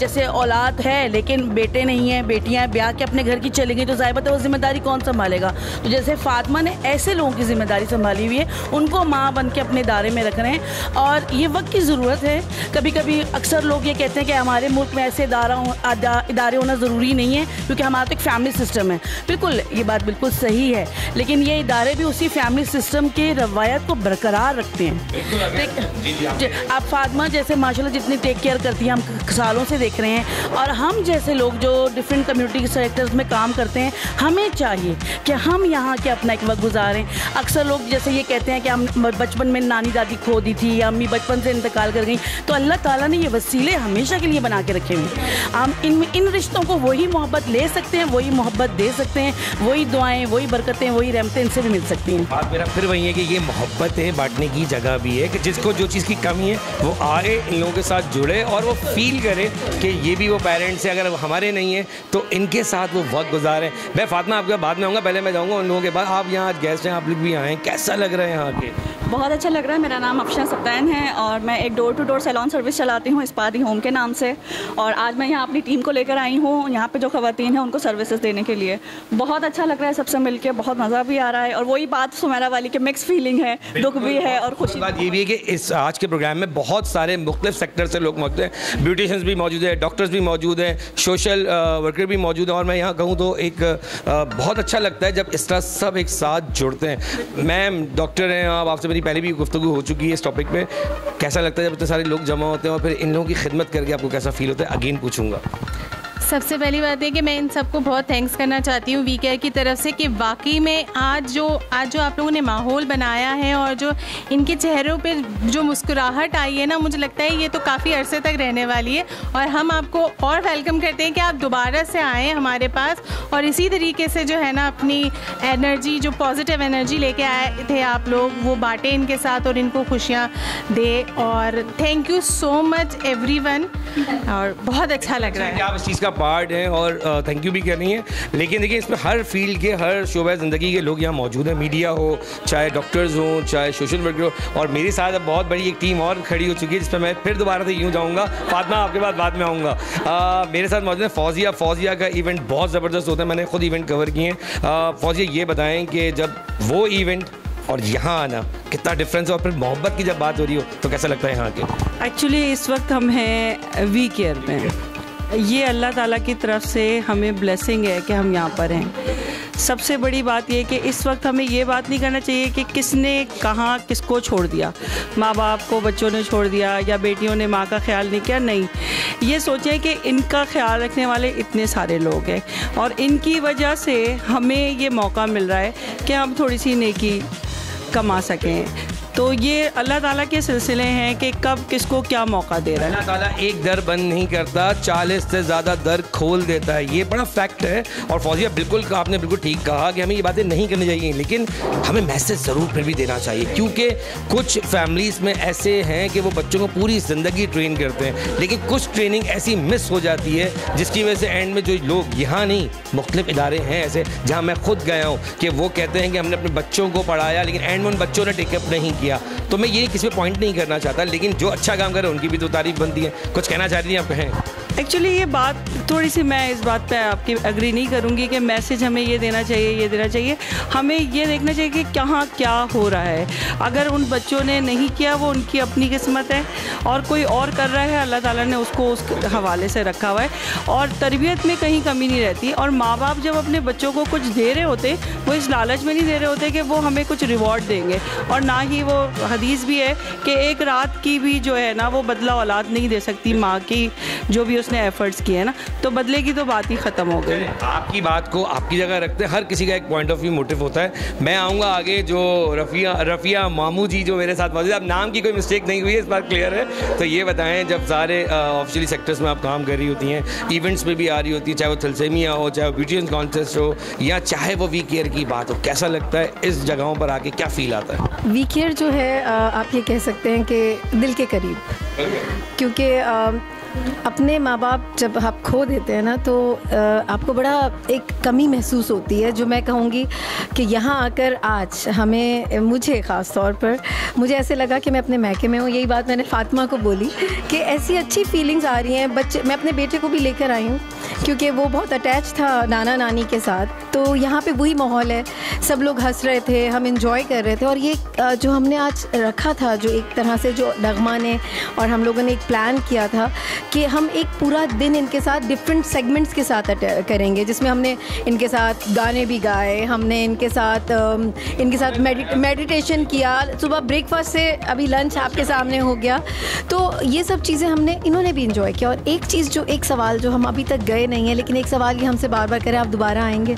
जैसे औलाद है लेकिन बेटे नहीं हैं, बेटियाँ ब्याह के अपने घर की चली गई तो ज़ाहिर बात है वो जिम्मेदारी कौन संभालेगा। तो जैसे फातिमा ने ऐसे लोगों की जिम्मेदारी संभाली हुई है, उनको माँ बन के अपने दायरे में रख रहे हैं और ये वक्त की ज़रूरत है। कभी कभी अक्सर लोग ये कहते हैं कि हमारे मुल्क में ऐसे इदारे होना ज़रूरी नहीं है क्योंकि हमारा तो एक फैमिली सिस्टम है। बिल्कुल ये बात बिल्कुल सही है, लेकिन ये इदारे भी उसी फैमिली सिस्टम के रवायत को बरकरार रखते हैं। आप फातिमा जैसे माशाल्लाह जितनी टेक केयर करती हैं हम सालों से देख रहे हैं, और हम जैसे लोग जो डिफरेंट कम्युनिटी सेक्टर्स में काम करते हैं हमें चाहिए कि हम यहाँ के अपना एक वक्त गुजारें। अक्सर लोग जैसे ये कहते हैं कि हम बचपन में नानी दादी खो दी थी या अम्मी बचपन से इंतकाल कर गई, तो अल्लाह ताला ने ये वसीले हमेशा के लिए बना के रखे हुए। हम इन रिश्तों को वही मोहब्बत ले सकते हैं, वही मोहब्बत दे सकते हैं, वही दुआएं, वही बरकतें, वही रहमतें इनसे भी मिल सकती हैं। बात मेरा फिर वही है कि ये मोहब्बतें बांटने की जगह भी है कि जिसको जो चीज़ की कमी है वो आए, इन लोगों के साथ जुड़े और वो फील करे कि ये भी वो पेरेंट्स हैं, अगर हमारे नहीं हैं तो इनके साथ वो वक्त गुजारें। मैं फातिमा आपके बाद में आऊँगा, पहले मैं जाऊँगा उन लोगों के बाद। आप यहाँ आज गेस्ट हैं, आप लोग भी आए, कैसा लग रहा है यहाँ के? बहुत अच्छा लग रहा है। मेरा नाम अफशा सत्तान है और मैं एक door to door salon service चलाती हूँ इस्पादी होम के नाम से, और आज मैं यहाँ अपनी टीम को लेकर आई हूँ यहाँ पे जो ख़वातीन हैं उनको सर्विसेज देने के लिए। बहुत अच्छा लग रहा है सबसे मिलके, बहुत मज़ा भी आ रहा है। और वही बात सुमेरा वाली कि मिक्स फीलिंग है, दुख भी है और खुशी। बात ये भी है कि इस आज के प्रोग्राम में बहुत सारे मुख्तलिफ सेक्टर से लोग मौजूद हैं, ब्यूटिशियंस भी मौजूद है, डॉक्टर्स भी मौजूद हैं, सोशल वर्कर भी मौजूद हैं। और मैं यहाँ कहूँ तो एक बहुत अच्छा लगता है जब इस तरह सब एक साथ जुड़ते हैं। मैम डॉक्टर हैं आप, आपसे मेरी पहले भी गुफ्तगू हो चुकी है इस टॉपिक पे। कैसा लगता है जब इतने सारे लोग जमा होते हैं और फिर इन लोगों की खिदमत करके आपको कैसा फील होता है? अगेन पूछूंगा। सबसे पहली बात है कि मैं इन सबको बहुत थैंक्स करना चाहती हूँ वी केयर की तरफ से कि वाकई में आज जो आप लोगों ने माहौल बनाया है और जो इनके चेहरों पे जो मुस्कुराहट आई है ना, मुझे लगता है ये तो काफ़ी अरसे तक रहने वाली है। और हम आपको और वेलकम करते हैं कि आप दोबारा से आएँ हमारे पास और इसी तरीके से जो है ना अपनी एनर्जी, जो पॉजिटिव एनर्जी लेके आए थे आप लोग, वो बांटें इनके साथ और इनको खुशियाँ दे। और thank you so much everyone, और बहुत अच्छा लग रहा है। आप इस चीज़ का पार्ट हैं और थैंक यू भी करनी है। लेकिन देखिए इसमें हर फील्ड के, हर शोबे ज़िंदगी के लोग यहाँ मौजूद हैं, मीडिया हो, चाहे डॉक्टर्स हो, चाहे सोशल वर्कर हो। और मेरे साथ अब बहुत बड़ी एक टीम और खड़ी हो चुकी है जिस पर मैं फिर दोबारा से यूँ जाऊँगा। फातिमा आपके बाद में आऊँगा। मेरे साथ मौजूद है फौजिया का इवेंट बहुत ज़बरदस्त होता है, मैंने खुद इवेंट कवर किए हैं। फौजिया ये बताएँ कि जब वो इवेंट और यहाँ आना कितना डिफरेंस है, और फिर मोहब्बत की जब बात हो रही हो तो कैसा लगता है यहाँ के? एक्चुअली इस वक्त हम हैं वी केयर में। ये अल्लाह ताला की तरफ से हमें ब्लेसिंग है कि हम यहाँ पर हैं। सबसे बड़ी बात यह कि इस वक्त हमें ये बात नहीं करना चाहिए कि किसने कहाँ किसको छोड़ दिया, माँ बाप को बच्चों ने छोड़ दिया या बेटियों ने माँ का ख्याल नहीं किया। नहीं, ये सोचें कि इनका ख्याल रखने वाले इतने सारे लोग हैं और इनकी वजह से हमें ये मौका मिल रहा है कि हम थोड़ी सी नेकी कमा सकें। तो ये अल्लाह ताला के सिलसिले हैं कि कब किसको क्या मौका दे रहा है। अल्लाह ताला एक दर बंद नहीं करता, 40 से ज़्यादा दर खोल देता है, ये बड़ा फैक्ट है। और फौजिया बिल्कुल आपने बिल्कुल ठीक कहा कि हमें ये बातें नहीं करनी चाहिए, लेकिन हमें मैसेज ज़रूर फिर भी देना चाहिए, क्योंकि कुछ फैमिलीज़ में ऐसे हैं कि वो बच्चों को पूरी ज़िंदगी ट्रेन करते हैं, लेकिन कुछ ट्रेनिंग ऐसी मिस हो जाती है जिसकी वजह से एंड में जो लोग यहाँ नहीं, मुख्तलिफ इदारे हैं ऐसे जहाँ मैं खुद गया हूँ कि वो कहते हैं कि हमने अपने बच्चों को पढ़ाया लेकिन एंड में उन बच्चों ने टेकअप नहीं किया। किया। तो मैं ये किसी पे पॉइंट नहीं करना चाहता, लेकिन जो अच्छा काम करे उनकी भी तो तारीफ बनती है। कुछ कहना चाह रही हैं आप, कहें। एक्चुअली ये बात थोड़ी सी मैं इस बात पे आपकी एग्री नहीं करूँगी कि मैसेज हमें ये देना चाहिए, ये देना चाहिए। हमें ये देखना चाहिए कि कहाँ क्या हो रहा है। अगर उन बच्चों ने नहीं किया वो उनकी अपनी किस्मत है, और कोई और कर रहा है, अल्लाह ताला ने उसको उस हवाले से रखा हुआ है, और तरबियत में कहीं कमी नहीं रहती। और माँ बाप जब अपने बच्चों को कुछ दे रहे होते, वो इस लालच में नहीं दे रहे होते कि वो हमें कुछ रिवॉर्ड देंगे, और ना ही वो हदीस भी है कि एक रात की भी जो है ना वो बदला औलाद नहीं दे सकती माँ की, जो भी उसने एफर्ट्स किए हैं ना, तो बदले की तो बात ही ख़त्म हो गई। आपकी बात को आपकी जगह रखते हैं, हर किसी का एक पॉइंट ऑफ व्यू मोटिव होता है। मैं आऊँगा आगे, जो रफ़िया मामू जी जो मेरे साथ मौजूद है, अब नाम की कोई मिस्टेक नहीं हुई है, इस बार क्लियर है। तो ये बताएं, जब सारे ऑफिशियली सेक्टर्स में आप काम कर रही होती हैं, इवेंट्स में भी आ रही होती हैं, चाहे वो थैलेसीमिया हो, चाहे वो ब्यूटी कॉन्टेस्ट हो, या चाहे वो वी केयर की बात हो, कैसा लगता है इस जगहों पर आके, क्या फील आता है? वी केयर जो है आप ये कह सकते हैं कि दिल के करीब, क्योंकि अपने माँ बाप जब आप खो देते हैं ना, तो आपको बड़ा एक कमी महसूस होती है, जो मैं कहूँगी कि यहाँ आकर आज मुझे ख़ास तौर पर मुझे ऐसे लगा कि मैं अपने मैके में हूँ। यही बात मैंने फ़ातिमा को बोली कि ऐसी अच्छी फीलिंग्स आ रही हैं। बच्चे, मैं अपने बेटे को भी लेकर आई हूँ क्योंकि वो बहुत अटैच था नाना नानी के साथ, तो यहाँ पे वही माहौल है, सब लोग हंस रहे थे, हम इंजॉय कर रहे थे। और ये जो हमने आज रखा था, जो एक तरह से जो नगमा ने और हम लोगों ने एक प्लान किया था कि हम एक पूरा दिन इनके साथ डिफरेंट सेगमेंट्स के साथ करेंगे, जिसमें हमने इनके साथ गाने भी गाए, हमने इनके साथ मेडिटेशन किया, सुबह ब्रेकफास्ट से अभी लंच आपके सामने हो गया। तो ये सब चीज़ें इन्होंने भी इंजॉय किया। और एक सवाल जो हम अभी तक गए नहीं है, लेकिन एक सवाल ये हमसे बार बार करें, आप दोबारा आएंगे,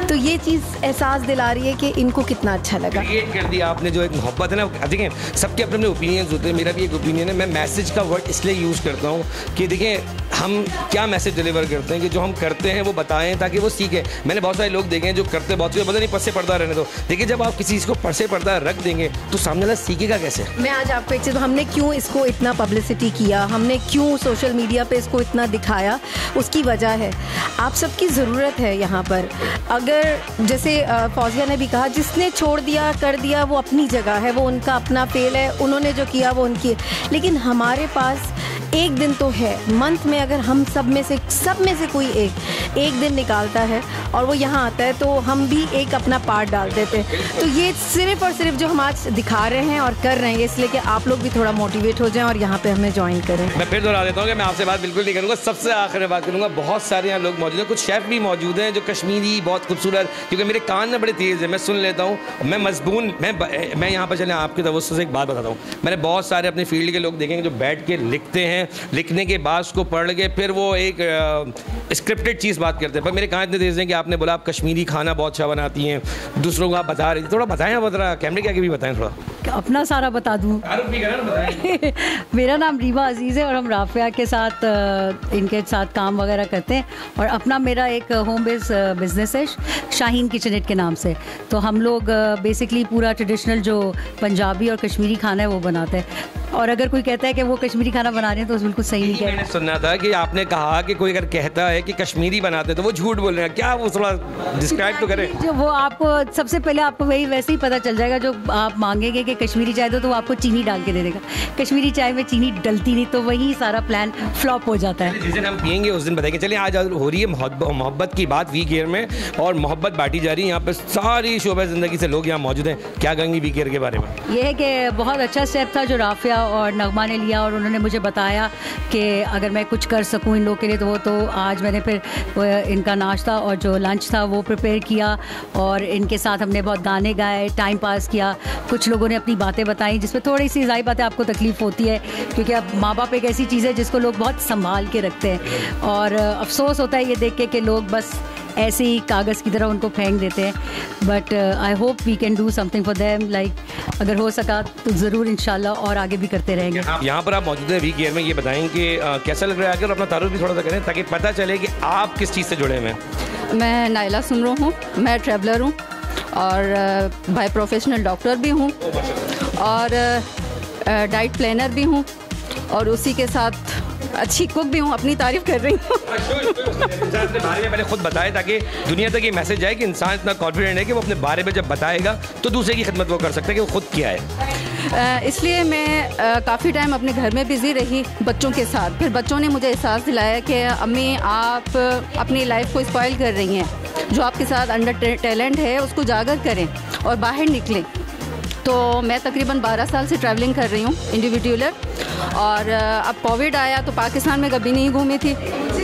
तो ये चीज़ एहसास दिला रही है कि इनको कितना अच्छा लगा। क्रिएट कर दिया आपने जो एक मोहब्बत है ना। देखिए, सबके अपने अपने ओपिनियंस होते हैं, मेरा भी एक ओपिनियन है। मैं मैसेज का वर्ड इसलिए यूज़ करता हूँ कि देखिए हम क्या मैसेज डिलीवर करते हैं, कि जो हम करते हैं वो बताएं ताकि वो सीखें। मैंने बहुत सारे लोग देखे हैं जो करते बहुत से पता नहीं पस से पर्दा रहने दो। देखिए, जब आप किसी चीज़ को पर से पर्दा रख देंगे तो सामने वाला सीखेगा कैसे? मैं आज आपको एक चीज़, हमने क्यों इसको इतना पब्लिसिटी किया, हमने क्यों सोशल मीडिया पे इसको इतना दिखाया, उसकी वजह है आप सबकी ज़रूरत है यहाँ पर। अगर जैसे फौजिया ने भी कहा, जिसने छोड़ दिया कर दिया वो अपनी जगह है, वो उनका अपना फेल है, उन्होंने जो किया वो उनकी। लेकिन हमारे पास एक दिन तो है मंथ में, अगर हम सब में से कोई एक दिन निकालता है और वो यहाँ आता है, तो हम भी एक अपना पार्ट डाल देते हैं। तो ये सिर्फ और सिर्फ जो हम आज दिखा रहे हैं और कर रहे हैं, इसलिए कि आप लोग भी थोड़ा मोटिवेट हो जाएं और यहाँ पे हमें ज्वाइन करें। मैं फिर दोहरा देता हूँ कि मैं आपसे बात बिल्कुल नहीं करूँगा, सबसे आखिर में बात करूँगा। बहुत सारे यहाँ लोग मौजूद हैं, कुछ शेफ़ भी मौजूद हैं जो कश्मीरी बहुत खूबसूरत, क्योंकि मेरे कान में बड़े तेज़ है, मैं सुन लेता हूँ, मैं मजबून। मैं यहाँ पर चले आपके तवज्जो से एक बात बताता हूँ। मैंने बहुत सारे अपने फील्ड के लोग देखेंगे जो बैठ के लिखते हैं, लिखने के बाद उसको पढ़ के फिर वो एक स्क्रिप्टेड चीज़ बात करते हैं। पर मेरे कान इतने तेज़ हैं कि आपने बोला आप कश्मीरी खाना बहुत अच्छा बनाती हैं, दूसरों को आप बता रही थी, थोड़ा बताएं, आप बता कैमरे के आगे भी बताएं थोड़ा। अपना सारा बता दूँ? मेरा नाम रीवा अजीज़ है और हम राफिया के साथ इनके साथ काम वगैरह करते हैं, और अपना मेरा एक होम बेस्ड बिज़नेस है शाहीन किचनेट के नाम से। तो हम लोग बेसिकली पूरा ट्रेडिशनल जो पंजाबी और कश्मीरी खाना है वो बनाते हैं। और अगर कोई कहता है कि वो कश्मीरी खाना बना रहे हैं तो बिल्कुल सही नहीं कहते। मैंने सुना था कि आपने कहा कि कोई अगर कहता है कि कश्मीरी बनाते तो वो झूठ बोल रहे हैं, क्या वो थोड़ा डिस्क्राइब तो करें? जो वो आपको सबसे पहले आपको वही वैसे ही पता चल जाएगा, जो आप मांगेंगे कि कश्मीरी चाय दो तो वो आपको चीनी डाल के दे देगा। कश्मीरी चाय में चीनी डलती नहीं, तो वही सारा प्लान फ्लॉप हो जाता है। जिस दिन हम पियेंगे उस दिन बताएंगे। चलिए, आज हो रही है मोहब्बत की बात वी केयर में, और मोहब्बत बांटी जा रही है। यहाँ पर सारी शोबे ज़िंदगी से लोग यहाँ मौजूद हैं। क्या कहेंगी वी केयर के बारे में? ये है कि बहुत अच्छा स्टेप था जो राफिया और नगमा ने लिया, और उन्होंने मुझे बताया कि अगर मैं कुछ कर सकूं इन लोगों के लिए, तो आज मैंने फिर इनका नाश्ता और जो लंच था वो प्रिपेयर किया, और इनके साथ हमने बहुत गाने गाए, टाइम पास किया। कुछ लोगों ने अपनी बातें बताई जिसमें थोड़ी सी ज़ाहिर बात है आपको तकलीफ़ होती है, क्योंकि अब माँ बाप एक ऐसी चीज़ है जिसको लोग बहुत संभाल के रखते हैं, और अफसोस होता है ये देख के कि लोग बस ऐसे ही कागज़ की तरह उनको फेंक देते हैं। But I hope we can do something for them, like अगर हो सका तो ज़रूर इंशाल्लाह और आगे भी करते रहेंगे। यहाँ पर आप मौजूद हैं वी केयर में, ये बताएं कि कैसा लग रहा है, और अपना तारुफ भी थोड़ा सा करें ताकि पता चले कि आप किस चीज़ से जुड़े हुए हैं। मैं नाइला सुनरो हूँ, मैं ट्रैवलर हूँ और बाय प्रोफेशनल डॉक्टर भी हूँ, और डाइट प्लानर भी हूँ, और उसी के साथ अच्छी कुक भी हूँ। अपनी तारीफ कर रही हूँ। अपने बारे में पहले खुद बताए ताकि दुनिया तक ये मैसेज जाए कि इंसान इतना कॉन्फिडेंट है कि वो अपने बारे में जब बताएगा तो दूसरे की खिदमत वो कर सकता है कि वो खुद क्या है। इसलिए मैं काफ़ी टाइम अपने घर में बिज़ी रही बच्चों के साथ। फिर बच्चों ने मुझे एहसास दिलाया कि अम्मी आप अपनी लाइफ को स्पॉइल कर रही हैं, जो आपके साथ अंडर टैलेंट है उसको उजागर करें और बाहर निकलें। तो मैं तकरीबन 12 साल से ट्रैवलिंग कर रही हूँ इंडिविजुअलर, और अब कोविड आया तो पाकिस्तान में कभी नहीं घूमी थी।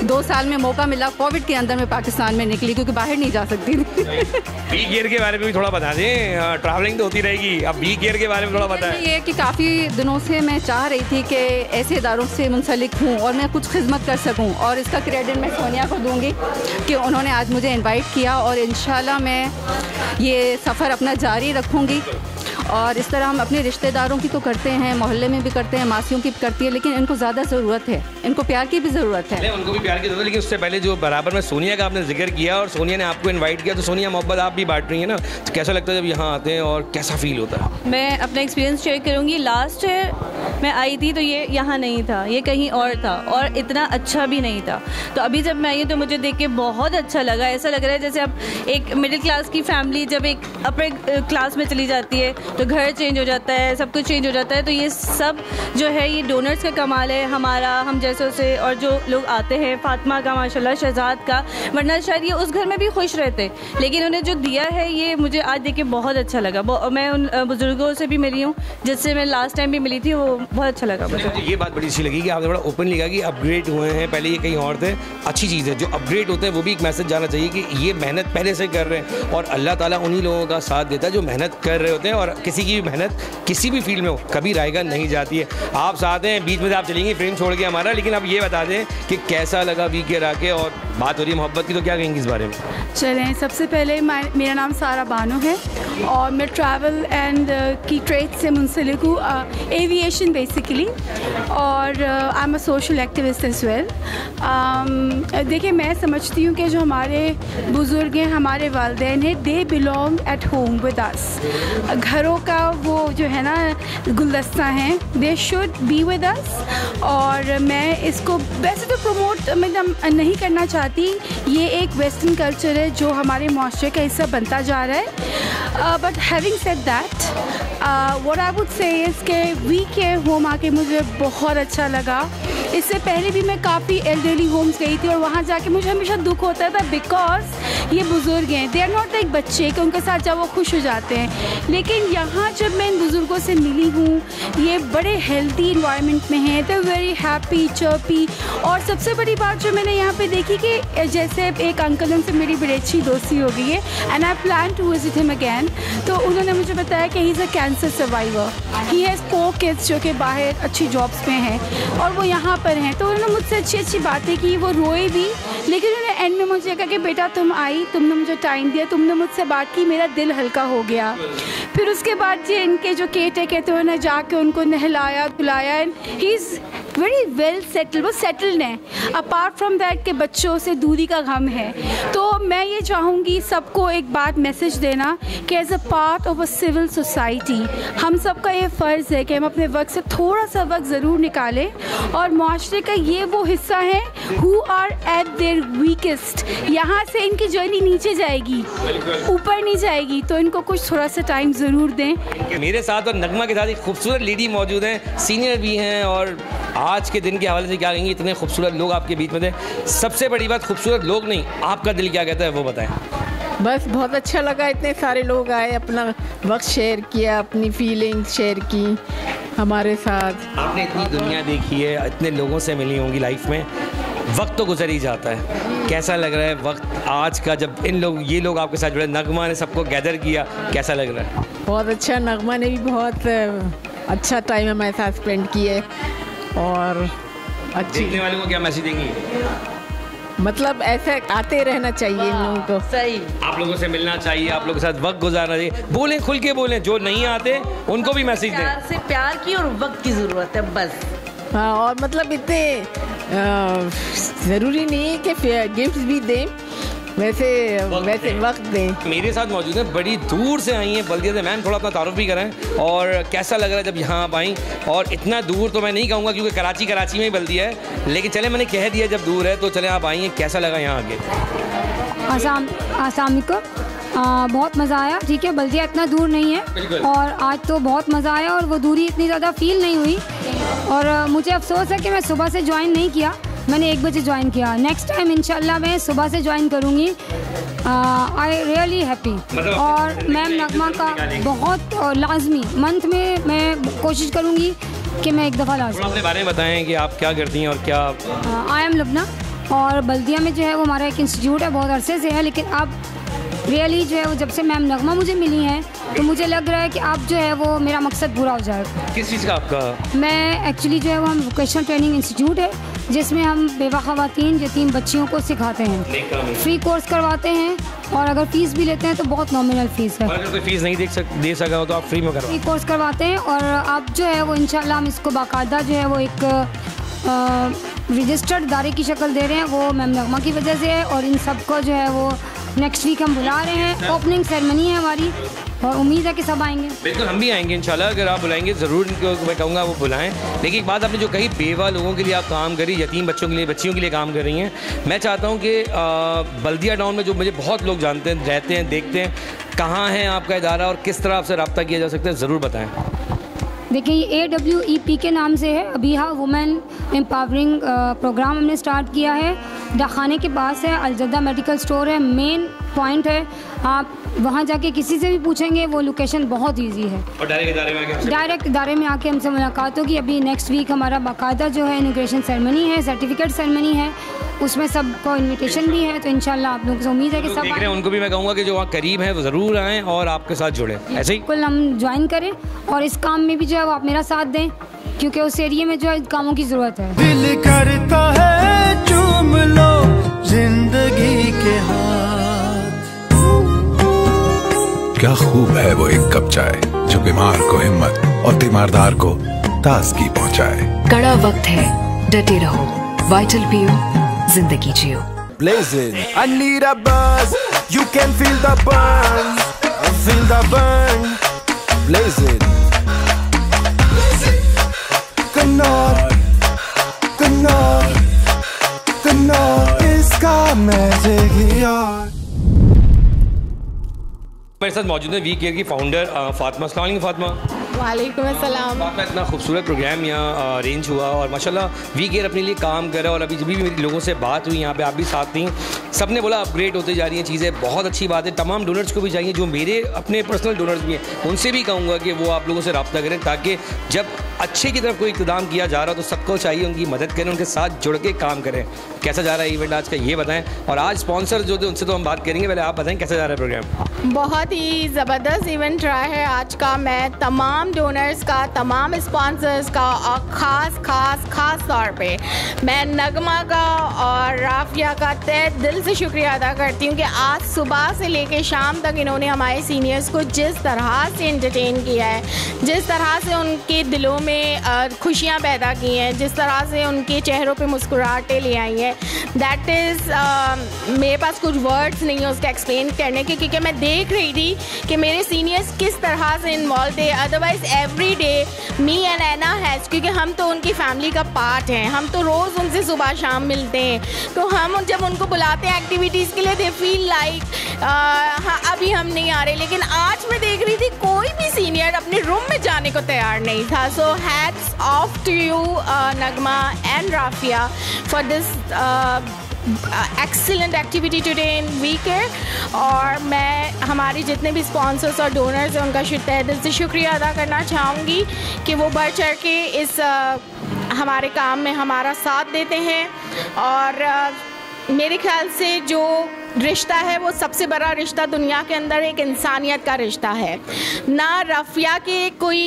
2 साल में मौका मिला, कोविड के अंदर मैं पाकिस्तान में निकली क्योंकि बाहर नहीं जा सकती थी। वी केयर के बारे में भी थोड़ा बता दें, ट्रैवलिंग तो होती रहेगी, अब वी केयर के बारे में थोड़ा बताएं। ये कि काफ़ी दिनों से मैं चाह रही थी कि ऐसे इदारों से मुंसलिक हूँ और मैं कुछ खिदमत कर सकूँ, और इसका क्रेडिट मैं सोनिया को दूँगी कि उन्होंने आज मुझे इन्वाइट किया, और इंशाल्लाह मैं ये सफ़र अपना जारी रखूँगी। और इस तरह हम अपने रिश्तेदारों की तो करते हैं, मोहल्ले में भी करते हैं, मासियों की भी करती है, लेकिन इनको ज़्यादा ज़रूरत है, इनको प्यार की भी ज़रूरत है। उनको भी प्यार की ज़रूरत है, लेकिन उससे पहले जो बराबर में सोनिया का आपने जिक्र किया और सोनिया ने आपको इनवाइट किया, तो सोनिया मोहब्बत आप भी बांट रही हैं ना, तो कैसा लगता है जब यहाँ आते हैं और कैसा फील होता है? मैं अपना एक्सपीरियंस शेयर करूँगी। लास्ट मैं आई थी तो ये यहाँ नहीं था, ये कहीं और था, और इतना अच्छा भी नहीं था। तो अभी जब मैं आई तो मुझे देख के बहुत अच्छा लगा। ऐसा लग रहा है जैसे अब एक मिडिल क्लास की फैमिली जब एक अपर क्लास में चली जाती है तो घर चेंज हो जाता है, सब कुछ चेंज हो जाता है। तो ये सब जो है ये डोनर्स का कमाल है हमारा, हम जैसों से, और जो लोग आते हैं, फातिमा का माशाल्लाह, शहजाद का, वरना शायद ये उस घर में भी खुश रहते, लेकिन उन्हें जो दिया है ये मुझे आज देख के बहुत अच्छा लगा। मैं उन बुज़ुर्गों से भी मिली हूँ जिससे मैं लास्ट टाइम भी मिली थी, वो बहुत अच्छा लगा मुझे। ये बात बड़ी अच्छी लगी कि आपने बड़ा ओपनली कहा कि अपग्रेड हुए हैं, पहले ये कहीं और थे। अच्छी चीज़ है, जो अपग्रेड होते हैं वो भी एक मैसेज जाना चाहिए कि ये मेहनत पहले से कर रहे हैं, और अल्लाह ताला उन्हीं लोगों का साथ देता है जो मेहनत कर रहे होते हैं, और किसी की भी मेहनत किसी भी फील्ड में हो कभी रायगा नहीं जाती है। आप साथ हैं, बीच में से आप चलेंगे फ्रेम छोड़ के हमारा, लेकिन आप ये बता दें कि कैसा लगा वी केयर आके, और बात हो रही है मोहब्बत की, तो क्या कहेंगे इस बारे में? चलें, सबसे पहले मेरा नाम सारा बानो है और मैं ट्रैवल एंड की ट्रेड से मुंसलिक हूँ, एविएशन बेसिकली, और I am a social activist as well. देखिए, मैं समझती हूँ कि जो हमारे बुज़ुर्ग हैं, हमारे वालिदैन हैं, they belong at home with us. घरों का वो जो है ना गुलदस्ता हैं, they should be with us. और मैं इसको वैसे तो प्रमोट मतलब नहीं करना चाहती, ये एक वेस्टर्न कल्चर है जो हमारे माशरे का हिस्सा बनता जा रहा है। But having said that, what I would say is के वी केयर होम आके मुझे बहुत अच्छा लगा। इससे पहले भी मैं काफ़ी एल्डरली होम्स गई थी और वहाँ जाके मुझे हमेशा दुख होता था, बिकॉज ये बुज़ुर्ग हैं, दे आर नॉट लाइक बच्चे कि उनके साथ जब वो खुश हो जाते हैं। लेकिन यहाँ जब मैं इन बुज़ुर्गों से मिली हूँ, ये बड़े हेल्दी इन्वायरमेंट में हैं, तो वेरी हैप्पी चर्पी। और सबसे बड़ी बात जो मैंने यहाँ पे देखी कि जैसे एक अंकल, उनसे मेरी बड़ी अच्छी दोस्ती हो गई है, and I plan to visit him again. तो उन्होंने मुझे बताया कि he is a cancer survivor, he has 4 kids जो कि बाहर अच्छी जॉब्स में हैं और वो यहाँ पर हैं। तो उन्होंने मुझसे अच्छी अच्छी बातें की, वो रोए भी, लेकिन उन्होंने एंड में मुझे कहा कि बेटा तुम आई, तुमने मुझे टाइम दिया, तुमने मुझसे बात की, मेरा दिल हल्का हो गया। फिर उसके बाद ये इनके जो केटे कहते हैं, उन्होंने जाके उनको नहलाया धुलाया, and he is very well settled, वो सेटल्ड हैं। अपार्ट फ्रॉम दैट के बच्चों से दूरी का गम है। तो मैं ये चाहूँगी सबको एक बात मैसेज देना कि as a part of a civil society हम सबका ये फ़र्ज़ है कि हम अपने वक्त से थोड़ा सा वक्त ज़रूर निकालें, और माशरे का ये वो हिस्सा है who are at their weakest. यहाँ से इनकी जर्नी नीचे जाएगी, ऊपर नहीं जाएगी, तो इनको कुछ थोड़ा सा टाइम ज़रूर दें। मेरे साथ और नगमा के साथ एक खूबसूरत लेडी मौजूद हैं, सीनियर भी हैं, और आज के दिन के हवाले से क्या कहेंगे, इतने खूबसूरत लोग आपके बीच में थे। सबसे बड़ी बात, खूबसूरत लोग नहीं, आपका दिल क्या कहता है वो बताएं। बस बहुत अच्छा लगा, इतने सारे लोग आए, अपना वक्त शेयर किया, अपनी फीलिंग्स शेयर की हमारे साथ। आपने इतनी दुनिया देखी है, इतने लोगों से मिली होंगी लाइफ में, वक्त तो गुजर ही जाता है, कैसा लग रहा है वक्त आज का, जब ये लोग आपके साथ जुड़े, नगमा ने सबको गैदर किया, कैसा लग रहा है? बहुत अच्छा, नगमा ने भी बहुत अच्छा टाइम हमारे साथ स्पेंड किए, और अच्छी। देखने वालों को क्या मैसेज देंगी? मतलब ऐसे आते रहना चाहिए इन लोगों को। सही, आप लोगों से मिलना चाहिए, आप लोगों के साथ वक्त गुजारना चाहिए, बोलें, खुल के बोलें, जो नहीं आते उनको भी मैसेज दें। प्यार से प्यार की और वक्त की ज़रूरत है बस। हाँ, और मतलब इतने ज़रूरी नहीं है कि गिफ्ट भी दें, वैसे वक्त दें। मेरे साथ मौजूद है, बड़ी दूर से आई हैं बल्दिया से। मैम, थोड़ा अपना तारुफ भी करें, और कैसा लग रहा है जब यहाँ आप आई? और इतना दूर तो मैं नहीं कहूँगा क्योंकि कराची में ही बल्दिया है, लेकिन चले मैंने कह दिया जब दूर है तो चले आप आई हैं, कैसा लगा यहाँ आके? अस्सलाम वालेकुम। बहुत मज़ा आया। ठीक है, बल्दिया इतना दूर नहीं है और आज तो बहुत मज़ा आया और वो दूरी इतनी ज़्यादा फील नहीं हुई। और मुझे अफसोस है कि मैं सुबह से ज्वाइन नहीं किया, मैंने 1 बजे ज्वाइन किया। नेक्स्ट टाइम इंशाल्लाह मैं सुबह से ज्वाइन करूँगी। I really happy. और मैम नगमा का बहुत लाजमी मंथ में मैं कोशिश करूँगी कि मैं एक दफ़ा लाजमी। अपने बारे में बताएं कि आप क्या करती हैं और क्या। आई एम लबना और बल्दिया में जो है वो हमारा एक इंस्टीट्यूट है, बहुत अरसे से है, लेकिन अब रियली जो है वो जब से मैम नगमा मुझे मिली हैं तो मुझे लग रहा है कि अब जो है वो मेरा मकसद पूरा हो जाएगा। किस चीज़ का आपका? मैं एक्चुअली जो है वो हम वोकेशनल ट्रेनिंग इंस्टीट्यूट है जिसमें हम बेवा ख़वातीन यतीम बच्चियों को सिखाते हैं, फ्री कोर्स करवाते हैं और अगर फ़ीस भी लेते हैं तो बहुत नॉमिनल फ़ीस है। अगर कोई फ़ीस नहीं दे सका हो तो आप फ्री में करवाते हैं? फ्री कोर्स करवाते हैं और अब जो है वो इंशाल्लाह हम इसको बाकायदा जो है वो एक रजिस्टर्ड इदारे की शक्ल दे रहे हैं। वो मैम नगमा की वजह से है और इन सबको जो है वो नेक्स्ट वीक हम बुला रहे हैं। ओपनिंग सेरेमनी है हमारी और उम्मीद है कि सब आएंगे। बिल्कुल, हम भी आएंगे इंशाल्लाह। अगर आप बुलाएंगे ज़रूर, इनको मैं कहूँगा वो बुलाएं। लेकिन एक बात आपने जो कही, बेवा लोगों के लिए आप काम करी, यतीम बच्चों के लिए, बच्चियों के लिए काम कर रही हैं। मैं चाहता हूँ कि बल्दिया टाउन में जो मुझे बहुत लोग जानते हैं, रहते हैं, देखते हैं, कहाँ है आपका इदारा और किस तरह आपसे रब्ता किया जा सकता है, ज़रूर बताएँ। देखिए, ये AWEP के नाम से है, अबीहा वुमेन एम्पावरिंग प्रोग्राम हमने स्टार्ट किया है। डाखाने के पास है, अलजदा मेडिकल स्टोर है, मेन पॉइंट है। आप वहाँ जाके किसी से भी पूछेंगे, वो लोकेशन बहुत इजी है और डायरेक्ट इदारे में आके हमसे मुलाकात होगी। अभी नेक्स्ट वीक हमारा बाकायदा जो है इनॉग्रेशन सेरेमनी है, सर्टिफिकेट सेरेमनी है, उसमें सबको इनविटेशन भी है। तो इंशाल्लाह आप लोगों से उम्मीद है कि सब देख रहे हैं, उनको भी मैं कहूँगा कि जो वहाँ करीब है वो ज़रूर आएँ और आपके साथ जुड़ें। ऐसे ही बिल्कुल हम ज्वाइन करें और इस काम में भी जो है वो आप मेरा साथ दें, क्योंकि उस एरिया में जो है कामों की ज़रूरत है। दिल करता है चूम लो जिंदगी के हाथ। क्या खूब है वो एक कप चाय जो बीमार को हिम्मत और तीमारदार को ताजगी पहुंचाए। कड़ा वक्त है, डटे रहो, वाइटल पियो, जिंदगी जियो। Blazing, I need a buzz. You can feel the burn, feel the burn. Blazing, कन्नौर, कन्नौर, कन्नौर इसका मैजिक यार। मेरे साथ मौजूद है वी केयर की फाउंडर फातिमा। अस्सलाम वालेकुम फातिमा। वालेकुम अस्सलाम। फातिमा, इतना खूबसूरत प्रोग्राम यहाँ अरेंज हुआ और माशाल्लाह वी केयर अपने लिए काम कर रहा है और अभी जब भी मेरी लोगों से बात हुई यहाँ पे, आप भी साथ थी, सब ने बोला अपग्रेड होते जा रही हैं चीज़ें, बहुत अच्छी बात है। तमाम डोनर्स को भी चाहिए, जो मेरे अपने पर्सनल डोनर्स भी हैं, उनसे भी कहूँगा कि वो आप लोगों से रब्ता करें ताकि जब अच्छे की तरफ कोई इक़्तिदाम किया जा रहा हो तो सबको चाहिए उनकी मदद करें, उनके साथ जुड़ के काम करें। कैसा जा रहा है इवेंट आज का, ये बताएं। और आज स्पॉन्सर जो थे उनसे तो हम बात करेंगे, पहले आप बताएं कैसा जा रहा है प्रोग्राम। बहुत ही ज़बरदस्त इवेंट रहा है आज का। मैं तमाम डोनर्स का, तमाम स्पॉन्सर्स का और ख़ास तौर पे मैं नगमा का और राफिया का तहे दिल से शुक्रिया अदा करती हूँ कि आज सुबह से लेके शाम तक इन्होंने हमारे सीनियर्स को जिस तरह से एंटरटेन किया है, जिस तरह से उनके दिलों में खुशियाँ पैदा की हैं, जिस तरह से उनके चेहरों पे मुस्कुराहटें ले आई हैं, दैट इज़ मेरे पास कुछ वर्ड्स नहीं है उसका एक्सप्लेन करने के, क्योंकि मैं देख रही थी कि मेरे सीनियर्स किस तरह से इन्वॉल्व थे। Otherwise every day me and Anna has, क्योंकि हम तो उनकी फैमिली का पार्ट हैं, हम तो रोज़ उनसे सुबह शाम मिलते हैं, तो हम जब उनको बुलाते हैं एक्टिविटीज़ के लिए दे फील लाइक हाँ अभी हम नहीं आ रहे। लेकिन आज मैं देख रही थी कोई भी सीनियर अपने रूम में जाने को तैयार नहीं था। So hats off to you Nagma and Rafia for this excellent activity today in We Care. और मैं हमारे जितने भी स्पॉन्सर्स और डोनर्स हैं उनका तहे दिल से शुक्रिया अदा करना चाहूँगी कि वो बढ़ चढ़ के इस हमारे काम में हमारा साथ देते हैं। और मेरे ख्याल से जो रिश्ता है वो सबसे बड़ा रिश्ता दुनिया के अंदर एक इंसानियत का रिश्ता है। ना रफ़िया के कोई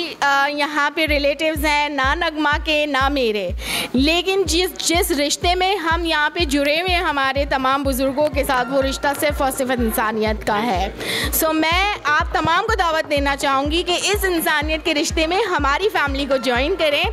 यहाँ पे रिलेटिव्स हैं, ना नगमा के, ना मेरे, लेकिन जिस रिश्ते में हम यहाँ पे जुड़े हुए हैं हमारे तमाम बुज़ुर्गों के साथ, वो रिश्ता सिर्फ़ और सिर्फ इंसानियत का है। सो मैं आप तमाम को दावत देना चाहूँगी कि इस इंसानियत के रिश्ते में हमारी फैमिली को ज्वाइन करें,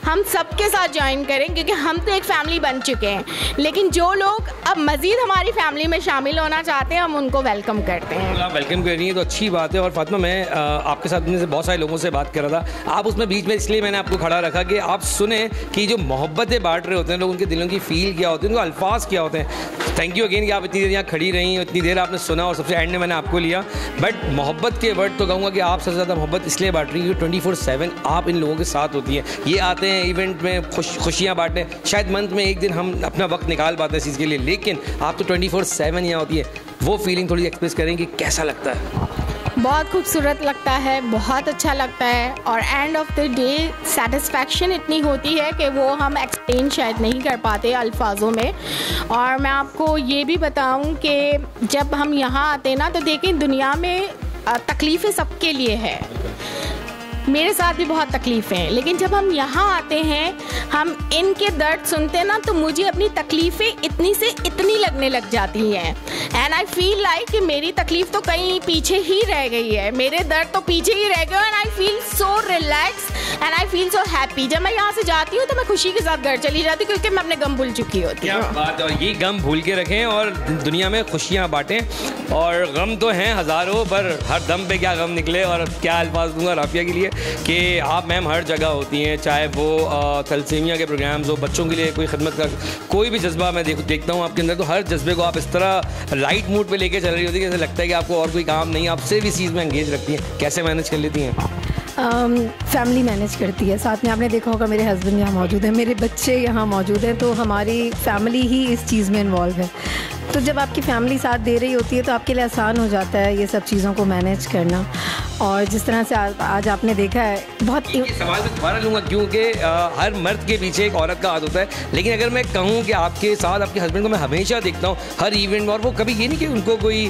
हम सबके साथ ज्वाइन करें, क्योंकि हम तो एक फ़ैमिली बन चुके हैं। लेकिन जो लोग अब मज़ीद हमारी फैमिली में शामिल शामिल होना चाहते हैं हम उनको वेलकम करते हैं। आप वेलकम कर रही हैं तो अच्छी बात है। और फातिमा, मैं आपके साथ में से बहुत सारे लोगों से बात कर रहा था, आप उसमें बीच में इसलिए मैंने आपको खड़ा रखा कि आप सुने कि जो मोहब्बतें बांट रहे होते हैं लोग, उनके दिलों की फील क्या होती है, उनको अल्फाज क्या होते हैं। थैंक यू अगेन कि आप इतनी देर यहाँ खड़ी रही, इतनी देर आपने सुना और सबसे एंड में मैंने आपको लिया। बट मोहब्बत के वर्ड तो कहूँगा कि आप सबसे ज़्यादा मोहब्बत इसलिए बांट रही है कि 24/7 आप इन लोगों के साथ होती हैं। ये आते हैं इवेंट में खुशियाँ बांटने, शायद मंथ में एक दिन हम अपना वक्त निकाल पाते हैं इस चीज़ के लिए, लेकिन आप तो 24/7 यहाँ होती है। वो फीलिंग थोड़ी एक्सप्रेस करेंगे, कैसा लगता है? बहुत खूबसूरत लगता है, बहुत अच्छा लगता है, और end of the day satisfaction इतनी होती है कि वो हम एक्सप्लेन शायद नहीं कर पाते अल्फाजों में। और मैं आपको ये भी बताऊं कि जब हम यहाँ आते हैं ना, तो देखें दुनिया में तकलीफ़ें सबके लिए है, मेरे साथ भी बहुत तकलीफ़ें हैं, लेकिन जब हम यहाँ आते हैं, हम इनके दर्द सुनते हैं ना, तो मुझे अपनी तकलीफ़ें इतनी से इतनी लगने लग जाती हैं। एंड आई फील लाइक कि मेरी तकलीफ़ तो कहीं पीछे ही रह गई है, मेरे दर्द तो पीछे ही रह गए। And I feel so relax and I feel so happy. जब मैं यहाँ से जाती हूँ तो मैं खुशी के साथ घर चली जाती हूँ, क्योंकि मैं अपने गम भूल चुकी होती हूँ। क्या बात है। और ये गम भूल के रखें और दुनिया में खुशियाँ बांटें। और गम तो हैं हज़ारों, पर हर दम पे क्या गम निकले। और क्या अल्फाज दूंगा राफिया के लिए कि आप मैम हर जगह होती हैं, चाहे वो थैलेसीमिया के प्रोग्राम्स हो, बच्चों के लिए कोई खिदमत का कोई भी जज्बा मैं देखता हूँ आपके अंदर, तो हर जज्बे को आप इस तरह लाइट मूड पे लेके चल रही होती है कि ऐसा लगता है कि आपको और कोई काम नहीं, आपसे भी चीज़ में एंगेज रखती हैं। कैसे मैनेज कर लेती हैं? फैमिली मैनेज करती है। साथ में आपने देखा होगा मेरे हस्बैंड यहाँ मौजूद हैं, मेरे बच्चे यहाँ मौजूद हैं, तो हमारी फैमिली ही इस चीज़ में इन्वॉल्व है। तो जब आपकी फैमिली साथ दे रही होती है तो आपके लिए आसान हो जाता है ये सब चीज़ों को मैनेज करना। और जिस तरह से आज आपने देखा है, बहुत सवाल मैं दोबारा लूँगा क्योंकि हर मर्द के पीछे एक औरत का हाथ होता है, लेकिन अगर मैं कहूँ कि आपके साथ आपके हस्बैंड को मैं हमेशा देखता हूँ हर इवेंट में, और वो कभी ये नहीं कि उनको कोई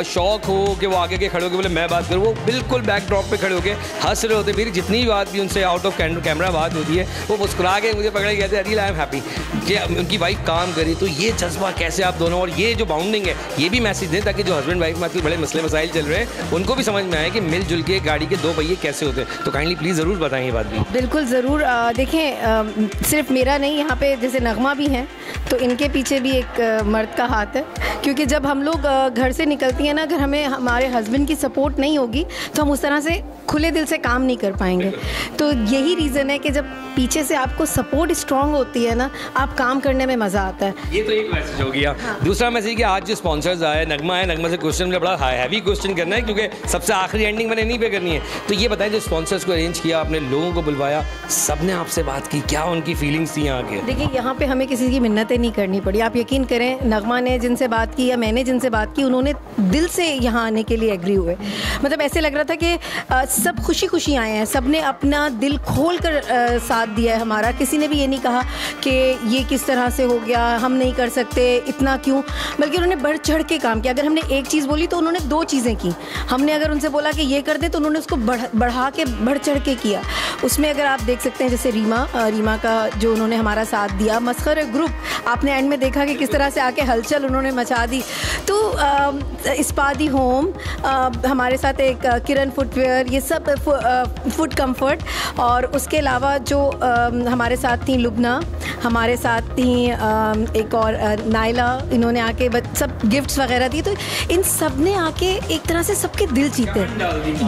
शौक हो कि वो आगे के खड़े होकर बोले मैं बात करूँ, वो बिल्कुल बैक ड्रॉप पे खड़े होकर हंस रहे होते। मेरी जितनी बात भी उनसे आउट ऑफ कैमरा बात होती है, वो मुस्कुरा के मुझे पकड़े कहते हैं अदील आई एम हैप्पी कि उनकी वाइफ काम करी। तो ये जज्बा कैसे आप दोनों, और ये जो बाउंडिंग है, ये भी मैसेज दें ताकि जो हस्बैंड वाइफ में आजकल बड़े मसले मसाइल चल रहे हैं उनको भी समझ में आए कि मिलजुल के गाड़ी के दो पहिए कैसे होते हैं। तो काइंडली प्लीज़ ज़रूर बताएं ये बात भी। बिल्कुल ज़रूर। देखें, सिर्फ मेरा नहीं, यहाँ पे जैसे नगमा भी हैं तो इनके पीछे भी एक मर्द का हाथ है, क्योंकि जब हम लोग घर से निकलती हैं ना, अगर हमें हमारे हस्बैंड की सपोर्ट नहीं होगी तो हम उस तरह से खुले दिल से काम नहीं कर पाएंगे। तो यही रीज़न है कि जब पीछे से आपको सपोर्ट स्ट्रांग होती है ना, आप काम करने में मज़ा आता है। ये तो एक मैसेज हो गया। हाँ। दूसरा मैसेज कि आज जो स्पॉन्सर्स आए, नगमा है, नगमा से क्वेश्चन मुझे बड़ा हैवी क्वेश्चन करना है क्योंकि सबसे आखिरी एंडिंग मैंने इन्हीं पे करनी है। तो ये बताएं, जो स्पॉन्सर्स को अरेंज किया, आपने लोगों को बुलवाया, सब ने आपसे बात की, क्या उनकी फीलिंग्स थी यहाँ के? देखिए, यहाँ पे हमें किसी की मिन्नतें नहीं करनी पड़ी। आप यकीन करें, नगमा ने जिनसे बात की या मैंने जिनसे बात की, उन्होंने दिल से यहाँ आने के लिए एग्री हुए। मतलब ऐसे लग रहा था कि सब खुशी खुशी आए हैं, सब ने अपना दिल खोल कर साथ दिया है हमारा। किसी ने भी ये नहीं कहा कि ये किस तरह से हो गया, हम नहीं कर सकते, इतना क्यों, बल्कि उन्होंने बढ़ चढ़ के काम किया। अगर हमने एक चीज़ बोली तो उन्होंने दो चीज़ें की। हमने अगर उनसे बोला कि ये कर दे तो उन्होंने उसको बढ़ा के बढ़ चढ़ के किया। उसमें अगर आप देख सकते हैं, जैसे रीमा का जो उन्होंने हमारा साथ दिया, मस्खर ग्रुप, आपने एंड में देखा कि किस तरह से आके हलचल उन्होंने मचा दी। तो इस्पादी होम, हमारे साथ एक किरण फुटवेयर, ये सब फूड कंफर्ट, और उसके अलावा जो हमारे साथ थी लुबना, हमारे साथ थी एक और नाइला, इन्होंने आके सब गिफ्ट्स वगैरह दी। तो इन सब ने आके एक तरह से सबके दिल जीते,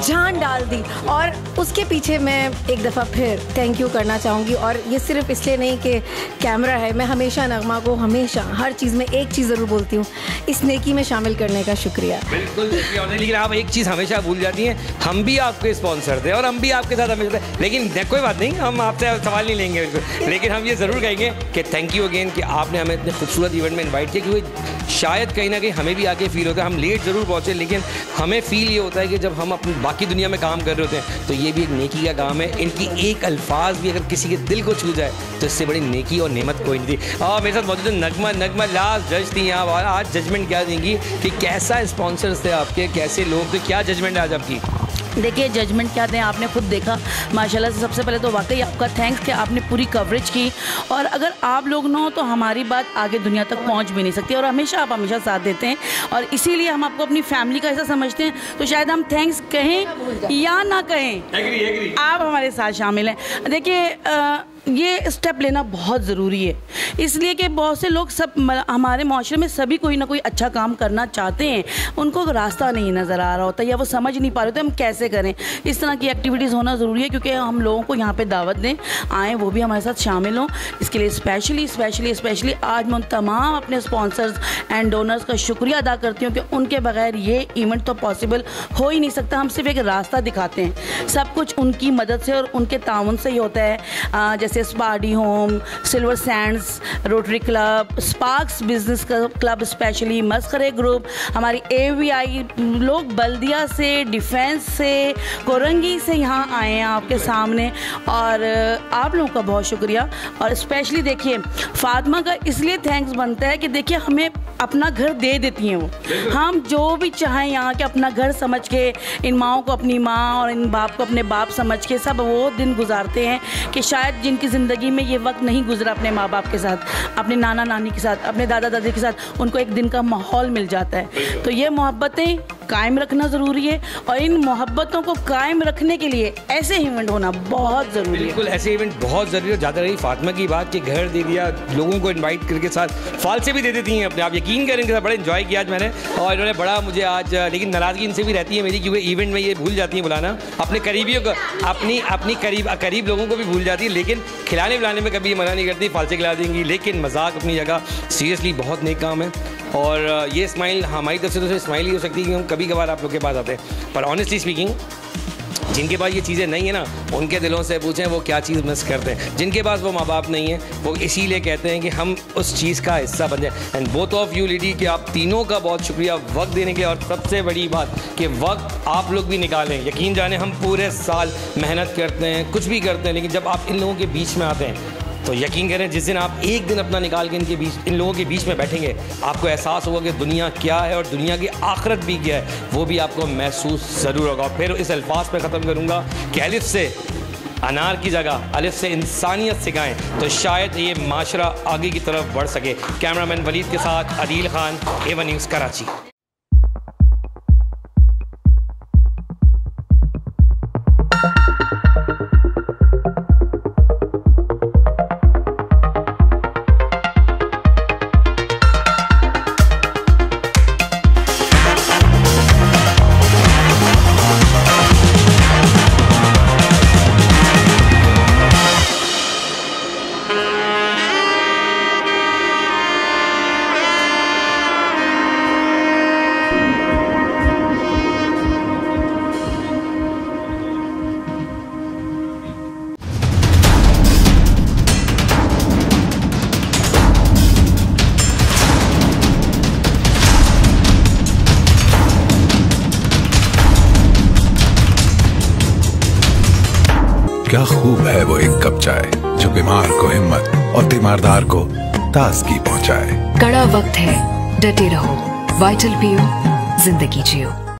जान डाल दी। और उसके पीछे मैं एक दफ़ा फिर थैंक यू करना चाहूँगी। और ये सिर्फ इसलिए नहीं कि कैमरा है, मैं हमेशा नगमा को हमेशा हर चीज़ में एक चीज़ ज़रूर बोलती हूँ, इस नेकी में शामिल करने का शुक्रिया। बिल्कुल, लेकिन आप एक चीज़ हमेशा भूल जाती हैं, हम भी आपके स्पॉन्सर थे और हम भी आपके साथ हमेशा थे। लेकिन कोई बात नहीं, हम आपसे सवाल नहीं लेंगे बिल्कुल, लेकिन हम ये ज़रूर कहेंगे कि थैंक यू अगेन कि आपने हमें इतने खूबसूरत इवेंट में इन्वाइट किया, क्योंकि शायद कहीं ना कहीं हमें भी आके फील होता है, हम लेट ज़रूर पहुँचे, लेकिन हमें फील ये होता है कि जब हम अपनी बाकी दुनिया में काम कर रहे होते हैं तो ये भी एक नेकी का काम है। इनकी एक अल्फाज भी अगर किसी के दिल को छू जाए तो इससे बड़ी नेकी और नेमत कोई नहीं थी। और मेरे साथ मौजूद है नगमा लास्ट जज थी यहाँ, और आज जजमेंट क्या देंगी कि कैसा स्पॉन्सर्स थे आपके, कैसे लोग थे, क्या जजमेंट है आज आपकी? देखिए, जजमेंट क्या दें, आपने खुद देखा माशाल्लाह से। सबसे पहले तो वाकई आपका थैंक्स कि आपने पूरी कवरेज की, और अगर आप लोग ना हो तो हमारी बात आगे दुनिया तक पहुंच भी नहीं सकती। और आप हमेशा साथ देते हैं, और इसीलिए हम आपको अपनी फैमिली का हिस्सा समझते हैं। तो शायद हम थैंक्स कहें या ना कहें, एग्री। आप हमारे साथ शामिल हैं। देखिए, ये स्टेप लेना बहुत ज़रूरी है, इसलिए कि बहुत से लोग सब हमारे माशरे में सभी कोई ना कोई अच्छा काम करना चाहते हैं, उनको रास्ता नहीं नज़र आ रहा होता या वो समझ नहीं पा रहे होते हम कैसे करें। इस तरह की एक्टिविटीज़ होना ज़रूरी है, क्योंकि हम लोगों को यहाँ पे दावत दें, आएँ, वो भी हमारे साथ शामिल हों। इसके लिए स्पेशली आज मैं उन तमाम अपने स्पॉन्सर्स एंड डोनर्स का शुक्रिया अदा करती हूँ कि उनके बगैर ये इवेंट तो पॉसिबल हो ही नहीं सकता। हम सिर्फ एक रास्ता दिखाते हैं, सब कुछ उनकी मदद से और उनके ताउन से ही होता है। जैसे स्पाडी home, silver sands, rotary club, sparks business club, specially मस्करे ग्रुप, हमारी AVI लोग बल्दिया से, डिफेंस से, कोरंगी से यहाँ आए हैं आपके सामने, और आप लोगों का बहुत शुक्रिया। और स्पेशली देखिए फातिमा का इसलिए थैंक्स बनता है कि देखिए हमें अपना घर दे देती हैं वो, हम जो भी चाहें यहाँ के अपना घर समझ के, इन माओं को अपनी माँ और इन बाप को अपने बाप समझ के सब वो दिन गुजारते हैं कि शायद जिनकी ज़िंदगी में ये वक्त नहीं गुजरा अपने माँ बाप के साथ, अपने नाना नानी के साथ, अपने दादा दादी के साथ, उनको एक दिन का माहौल मिल जाता है। तो ये मोहब्बतें कायम रखना ज़रूरी है, और इन मोहब्बतों को कायम रखने के लिए ऐसे इवेंट होना बहुत ज़रूरी है। बिल्कुल, ऐसे इवेंट बहुत ज़रूरी है। ज़्यादा रही फातिमा की बात कि घर दे दिया, लोगों को इनवाइट करके साथ फाल से भी दे देती हैं अपने आप, यकीन करें इनके साथ बड़ा एंजॉय किया आज मैंने, और इन्होंने बड़ा मुझे आज, लेकिन नाराज़गी इनसे भी रहती है मेरी, क्योंकि इवेंट में ये भूल जाती है बुलाना अपने करीबियों को, अपनी करीब लोगों को भी भूल जाती है, लेकिन खिलाने पिलाने में कभी मना नहीं करती, फाल से खिला देंगी। लेकिन मजाक अपनी जगह, सीरियसली बहुत नेक काम है, और ये स्माइल हमारी तरफ से तो स्माइल ही हो सकती है कि हम कभी कभार आप लोग के पास आते हैं, पर ऑनेस्टली स्पीकिंग जिनके पास ये चीज़ें नहीं है ना, उनके दिलों से पूछें वो क्या चीज़ मिस करते हैं। जिनके पास वो माँ बाप नहीं है, वो इसीलिए कहते हैं कि हम उस चीज़ का हिस्सा बन जाए। And both of you lady कि आप तीनों का बहुत शुक्रिया वक्त देने के, और सबसे बड़ी बात कि वक्त आप लोग भी निकालें। यकीन जाने हम पूरे साल मेहनत करते हैं, कुछ भी करते हैं, लेकिन जब आप इन लोगों के बीच में आते हैं तो यकीन करें जिस दिन आप एक दिन अपना निकाल के इन लोगों के बीच में बैठेंगे, आपको एहसास होगा कि दुनिया क्या है और दुनिया की आखिरत भी क्या है, वो भी आपको महसूस ज़रूर होगा। फिर इस अल्फाज पे ख़त्म करूँगा कि अलिफ से अनार की जगह अलिफ से इंसानियत सिखाएं, तो शायद ये माशरा आगे की तरफ बढ़ सके। कैमरामैन वलीद के साथ अदील खान, A1 न्यूज़ कराची। क्या खूब है वो एक कप चाय जो बीमार को हिम्मत और तीमारदार को ताजगी पहुंचाए। कड़ा वक्त है, डटे रहो, वाइटल पियो, जिंदगी जियो।